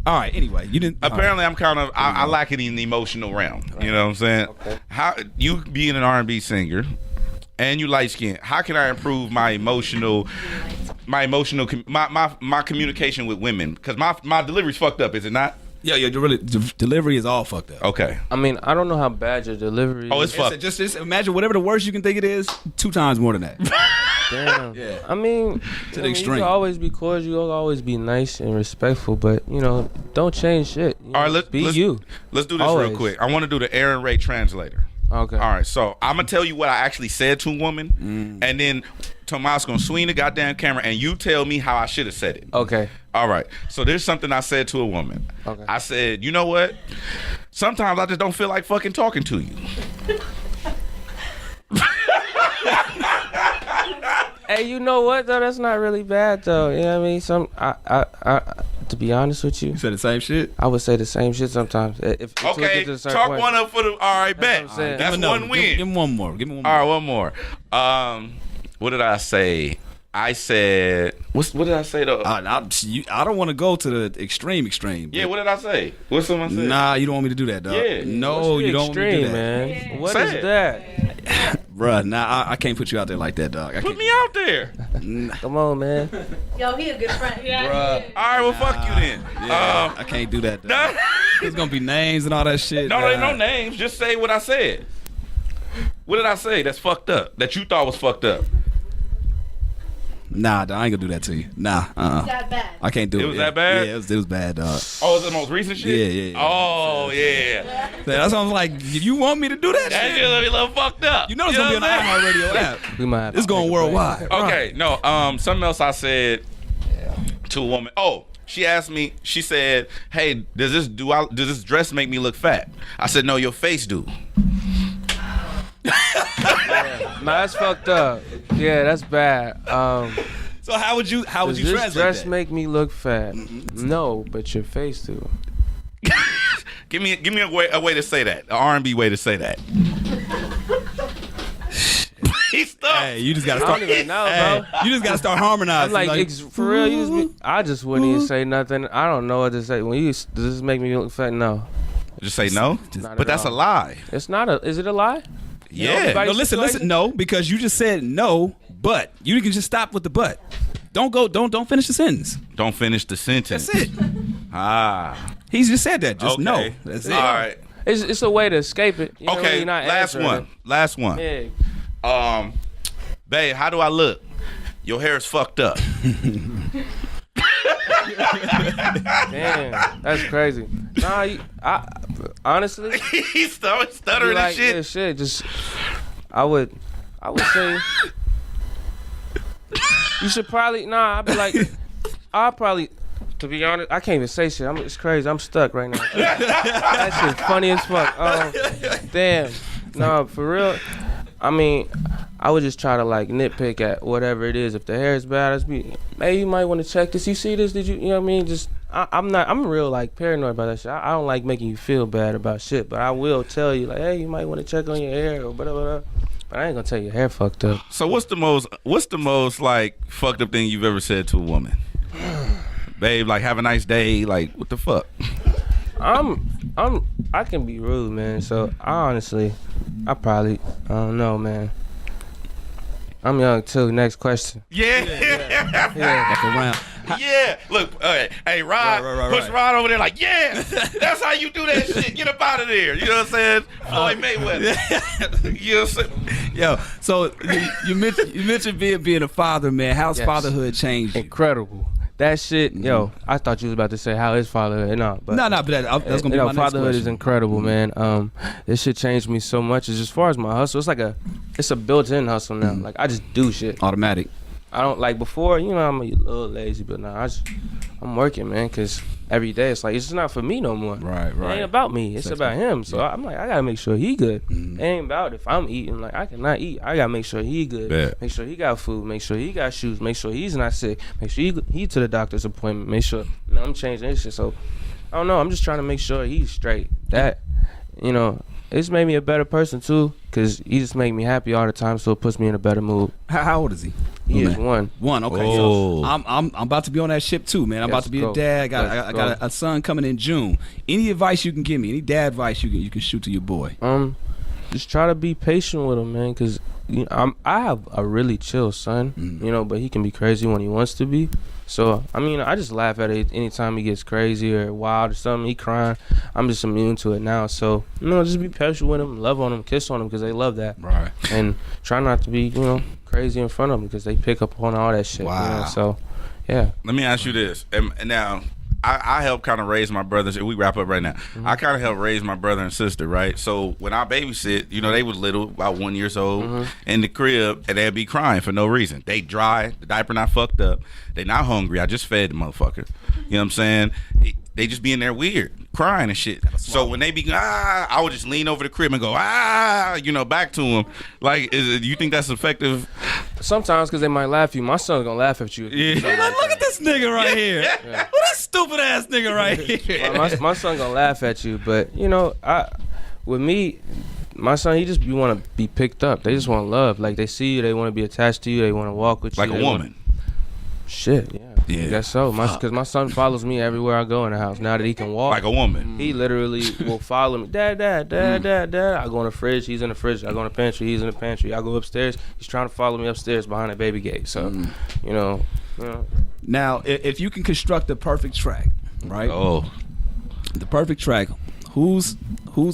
B: All right. Anyway, you didn't.
C: Apparently, I'm kind of I lack it in the emotional realm. You know what I'm saying?
A: Okay.
C: How you being an R&B singer and you light skinned? How can I improve my communication with women? Because my delivery's fucked up, is it not?
B: Yeah, your delivery is all fucked up.
C: Okay.
A: I mean, I don't know how bad your delivery
C: Oh,
A: is.
C: it's fucked.
B: Just imagine whatever the worst you can think it is, 2 times more than that.
A: Damn.
B: Yeah.
A: I mean,
B: To the extreme.
A: You can always be cordial. You'll always be nice and respectful, but, you know, don't change shit. You
C: All right,
A: know,
C: let's
A: be you.
C: Let's do this
A: Always.
C: real quick. I want to do the Arin Ray translator.
A: Okay.
C: All right, so I'm gonna tell you what I actually said to a woman, and then Tomas gonna swing the goddamn camera, and you tell me how I should have said it.
A: Okay.
C: All right. So there's something I said to a woman.
A: Okay.
C: I said, you know what? Sometimes I just don't feel like fucking talking to you.
A: Hey, you know what though? That's not really bad though. You know what I mean? To be honest with you,
B: You said the same shit.
A: I would say the same shit sometimes. If until it
C: Okay,
A: gets to a certain
C: talk
A: point.
C: one up for the. All right, bet.
A: what I'm saying.
C: That's
B: Give him
C: one
B: another.
C: win.
B: Give him one more. Give me one more.
C: All right, one more. What did I say? I said, what did I say though?
B: I don't want to go to the extreme.
C: Yeah, what did I say? What's something I said?
B: Nah, you don't want me to do that, dog.
C: Yeah.
B: No,
A: What's the
B: you don't want me to do
A: extreme,
B: that.
A: man. What
C: Say
A: is
C: it.
A: that?
B: Bruh, nah, I can't put you out there like that, dog. I
C: Put
B: can't.
C: me out there.
A: Come on, man.
D: Yo, he a good friend.
B: Bruh.
C: All right, well, fuck you then.
B: Yeah, I can't do that, dog.
C: No,
B: There's gonna be names and all that shit.
C: there ain't no
B: dog.
C: names. Just say what I said. What did I say that's fucked up? That you thought was fucked up?
B: Nah, dog, I ain't gonna do that to you. Nah,
D: That bad.
B: I can't do it.
C: It was that bad?
B: Yeah, it was bad, dog.
C: Oh, is it the most recent shit?
B: Yeah.
C: Oh, yeah.
B: That's why I was like, you want me to do that
C: That
B: shit?
C: shit gonna be a little fucked up.
B: You know it's gonna be on the
C: what I'm saying?
B: iHeartRadio app.
A: We might have
B: It's
A: to
B: going
A: take a break.
B: worldwide.
C: Okay, no, something else I said to a woman. Oh, she asked me, she said, hey, does this dress make me look fat? I said, no, your face do.
A: Nah, that's fucked up. Yeah, that's bad.
B: So how would you
A: Does this
B: translate
A: dress
B: that?
A: make me look fat? No, but your face do.
C: Give me a way to say that. An R&B way to say that. He's stuck.
B: Hey, you just gotta
A: I
B: start.
A: don't even know,
B: Hey,
A: bro.
B: you just gotta start harmonizing.
A: I'm like, for real, I just wouldn't even say nothing. I don't know what to say. When does this make me look fat? No.
C: Just say no.
A: Not
C: But
A: at
C: that's
A: all.
C: a lie.
A: It's not a. Is it a lie?
C: Yeah.
A: everybody-
B: No, listen. No, because you just said no, but you can just stop with the but. Don't go. Don't finish the sentence.
C: Don't finish the sentence.
B: That's it.
C: Ah.
B: He's just said that. Just
C: Okay.
B: no. That's it.
C: All right.
A: It's a way to escape it. You know,
C: Okay.
A: you're not
C: Last
A: answering
C: one. Last one.
A: it. Yeah.
C: Babe, how do I look? Your hair is fucked up.
A: Damn, that's crazy. Nah, I honestly,
C: He's stuttering
A: like,
C: and shit.
A: yeah, shit. Just, I would say, you should probably. Nah, I'd be like, I'll probably. To be honest, I can't even say shit. It's crazy. I'm stuck right now. That shit funny as fuck. Damn. No, for real. I mean, I would just try to like nitpick at whatever it is. If the hair is bad, maybe you might want to check this. You see this? Did you? You know what I mean? Just I'm real like paranoid about that shit. I don't like making you feel bad about shit, but I will tell you like, hey, you might want to check on your hair or whatever. But I ain't gonna tell you your hair fucked up.
C: So what's the most like fucked up thing you've ever said to a woman? Babe, like have a nice day. Like what the fuck?
A: I can be rude, man. So I don't know, man. I'm young too. Next question.
C: Yeah.
B: Back around.
C: Yeah. Look, hey, Rod,
B: Right.
C: push Rod over there like, yeah, that's how you do that shit. Get up out of there. You know what I'm saying? Floyd Mayweather. You know what I'm saying?
B: Yo, so you mentioned being a father, man. How's
A: Yes.
B: fatherhood changed you?
A: Incredible. That shit, yo. I thought you was about to say how is fatherhood. No, but
B: No, but that's gonna be my next
A: fatherhood is
B: question.
A: incredible, man. This shit changed me so much. As far as my hustle, it's a built-in hustle now. Like I just do shit.
B: Automatic.
A: I don't like before. You know, I'm a little lazy, but now I'm working, man. Cause every day it's like it's just not for me no more.
B: Right.
A: It ain't about me. It's about him. So I'm like, I gotta make sure he good. It ain't about if I'm eating. Like I cannot eat. I gotta make sure he good.
C: Yeah.
A: Make sure he got food. Make sure he got shoes. Make sure he's not sick. Make sure he to the doctor's appointment. Make sure I'm changing this shit. So I don't know. I'm just trying to make sure he's straight. That it's made me a better person too. Cause he just make me happy all the time. So it puts me in a better mood.
B: How old is he?
A: He is
B: Man.
A: one.
B: Okay.
C: Oh.
B: So I'm about to be on that ship too, man. I'm about to be a
A: go.
B: dad. I
A: Let's
B: got
A: go.
B: a son coming in June. Any advice you can give me? Any dad advice you can shoot to your boy?
A: Just try to be patient with him, man. Cause I have a really chill son, but he can be crazy when he wants to be. So I mean, I just laugh at it anytime he gets crazy or wild or something. He crying, I'm just immune to it now. So just be patient with him, love on him, kiss on him, because they love that.
B: Right.
A: And try not to be crazy in front of them because they pick up on all that shit.
B: Wow.
A: So yeah.
C: Let me ask you this. And now, I help kind of raise my brothers. We wrap up right now. I kind of help raise my brother and sister, right? So when I babysit, they was little, about 1 year old, in the crib, and they'd be crying for no reason. They dry, the diaper not fucked up. They not hungry. I just fed the motherfucker. You know what I'm saying? They just be in there weird, crying and shit. So when they be, I would just lean over the crib and go, back to them. Like, do you think that's effective?
A: Sometimes because they might laugh at you. My son's gonna laugh at you.
C: Yeah.
B: Look at this nigga right here. What this stupid ass nigga right here.
A: My son gonna laugh at you, but with me, my son, he just want to be picked up. They just want love. Like they see you, they want to be attached to you, they want to walk with you.
C: Like a woman.
A: Shit, yeah.
C: Yeah.
A: I guess so. Because my son follows me everywhere I go in the house. Now that he can walk,
C: Like a woman.
A: he literally will follow me. Dad. I go in the fridge. He's in the fridge. I go in the pantry. He's in the pantry. I go upstairs. He's trying to follow me upstairs behind the baby gate. So,
B: Now, if you can construct the perfect track, right?
C: Oh.
B: The perfect track. Who's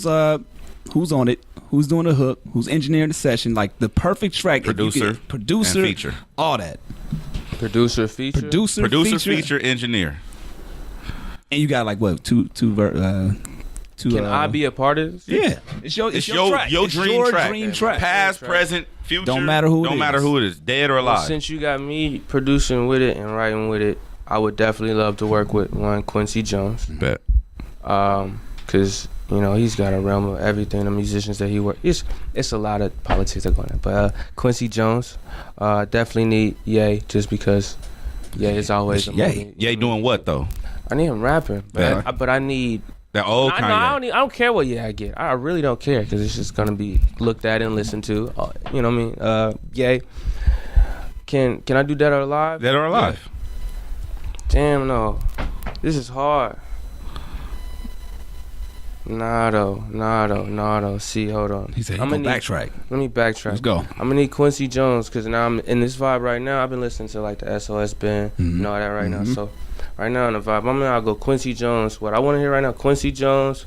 B: on it? Who's doing the hook? Who's engineering the session? Like the perfect track.
C: Producer and feature.
B: All that.
A: Producer, feature.
B: Producer,
C: feature, engineer.
B: And you got like what? Two.
A: Can I be a part of this?
B: Yeah, it's your track.
C: Your
B: It's
C: dream
B: your
C: track.
B: dream track.
C: Past, present, future.
B: Don't matter who it is.
C: dead or
A: Well,
C: alive.
A: since you got me producing with it and writing with it, I would definitely love to work with one Quincy Jones.
C: Bet.
A: Because he's got a realm of everything. The musicians that he works, it's a lot of politics that go on. But Quincy Jones, definitely need Ye, just because Ye is always
C: Ye doing what though?
A: I need him rapping, but I need.
C: That old
A: I
C: kind.
A: don't care what Ye I get. I really don't care because it's just gonna be looked at and listened to. You know what I mean? Ye. Can I do Dead or Alive?
C: Dead or alive?
A: Yeah. Damn no, this is hard. Nah though. See, hold on.
B: He said he's gonna backtrack.
A: Let me backtrack.
B: Let's go.
A: I'm gonna need Quincy Jones because now I'm in this vibe right now. I've been listening to like the SOS band and all that right now. So right now in the vibe, I'll go Quincy Jones. What I want to hear right now, Quincy Jones.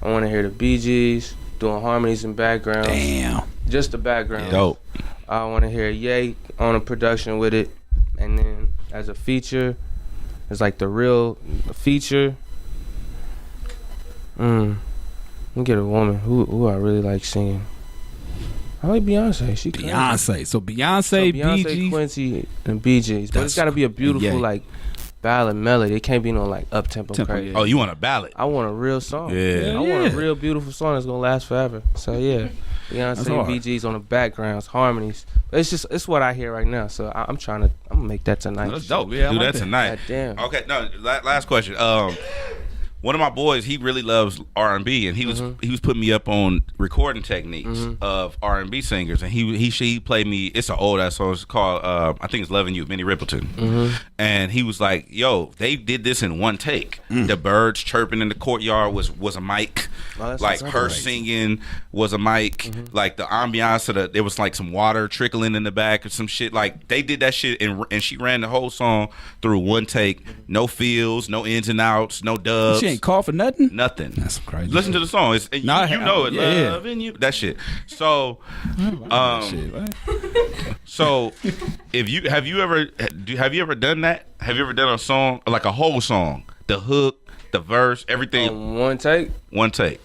A: I want to hear the Bee Gees doing harmonies and backgrounds.
B: Damn.
A: Just the background.
C: Dope.
A: I want to hear Ye on a production with it, and then as a feature, it's like the real feature. Let me get a woman who I really like singing. I like Beyonce. She crazy.
B: Beyonce. So Beyonce, Bee Gees,
A: Quincy, and Bee Gees. But it's got to be a beautiful like ballad melody. It can't be no like up tempo crazy.
C: Oh, you want a ballad?
A: I want a real song.
C: Yeah.
A: I want a real beautiful song that's gonna last forever. So yeah, Beyonce and Bee Gees on the backgrounds, harmonies. But it's what I hear right now. So I'm gonna make that tonight.
B: That's dope. Yeah,
C: do that tonight.
A: God damn.
C: Okay, no. Last question. One of my boys, he really loves R&B, and he was putting me up on recording techniques of R&B singers, and he played me. It's an old ass song. It's called I think it's "Loving You," Minnie Riperton, and he was like, "Yo, they did this in one take. The birds chirping in the courtyard was a mic, like her singing was a mic, like the ambiance of there was like some water trickling in the back or some shit. Like they did that shit, and she ran the whole song through one take, no fills, no ins and outs, no dubs."
B: She ain't call for nothing.
C: Nothing.
B: That's crazy.
C: Listen to the song. It's, you know it.
B: Yeah.
C: Loving you. That shit. So, so if you have you ever done that? Have you ever done a song like a whole song, the hook, the verse, everything?
A: One take.
C: One take.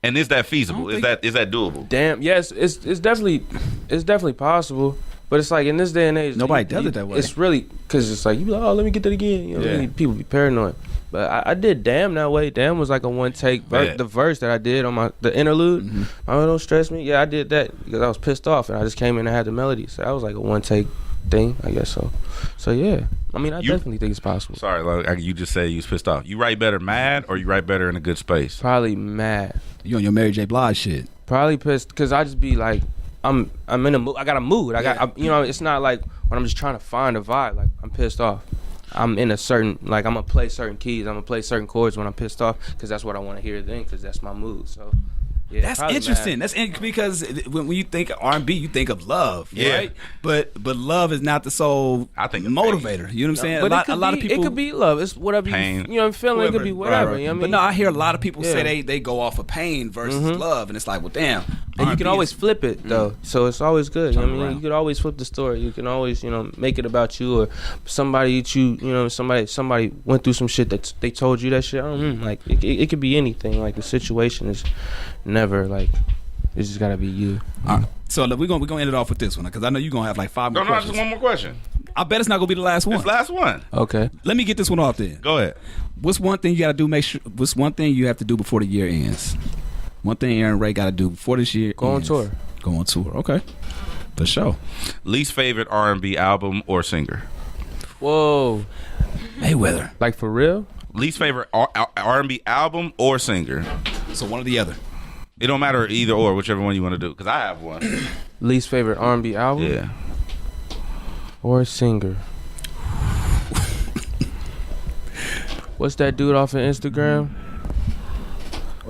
C: And is that feasible? Is that doable?
A: Damn. Yes. It's definitely possible. But it's like in this day and age,
B: nobody does it that way.
A: It's really because it's like you be like, oh, let me get that again. You know, people be paranoid. But I did Damn that way. Damn was like a one take. The verse that I did on the interlude, oh, don't stress me. Yeah, I did that because I was pissed off and I just came in and had the melody. So that was like a one take thing, I guess so. So yeah, I mean, I definitely think it's possible.
C: Sorry, like you just said you was pissed off. You write better mad or you write better in a good space?
A: Probably mad.
B: You on your Mary J. Blige shit?
A: Probably pissed because I just be like. I'm in a mood. I got a mood. It's not like when I'm just trying to find a vibe. Like I'm pissed off. I'm in a certain I'm gonna play certain keys. I'm gonna play certain chords when I'm pissed off because that's what I want to hear then because that's my mood. So yeah,
B: that's interesting. That's because when you think of R&B, you think of love, right? But love is not the sole motivator. You know what I'm saying?
A: But
B: a lot of people.
A: It could be love. It's whatever
C: pain.
A: You know. Feeling. It could be whatever.
B: Right.
A: You know what I mean?
B: But no, I hear a lot of people say they go off of pain versus love, and it's like, well, damn.
A: And you can always flip it though, so it's always good. I mean, you could always flip the story. You can always, make it about you or somebody somebody went through some shit that they told you that shit. Like it could be anything. Like the situation is never like it's just gotta be you.
B: So we're gonna end it off with this one because I know you're gonna have like 5 more questions.
C: Just one more question.
B: I bet it's not gonna be the last one.
C: It's the last one.
A: Okay.
B: Let me get this one off then.
C: Go ahead.
B: What's one thing you gotta do? What's one thing you have to do before the year ends? One thing Arin Ray got to do before this year
A: Go on tour.
B: Go on tour. Okay. For sure.
C: Least favorite R&B album or singer?
A: Whoa.
B: Mayweather.
A: Like for real?
C: Least favorite R&B album or singer?
B: So one or the other.
C: It don't matter either or, whichever one you want to do. Because I have one.
A: Least favorite R&B album?
C: Yeah.
A: Or singer? What's that dude off of Instagram?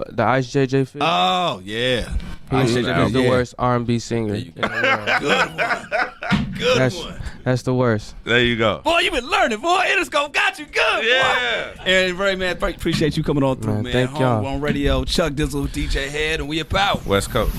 A: The Ice JJ Fit?
B: Oh, yeah.
A: He's the worst R&B singer
B: There you
A: in the world.
B: Good one.
A: That's the worst.
C: There you go.
B: Boy, you been learning, boy. Interscope got you good,
C: Yeah.
B: boy. Arin Ray, man, appreciate you coming on through, man.
A: Thank y'all.
B: Home on radio, Chuck Dizzle DJ HED, and we about.
C: West Coast.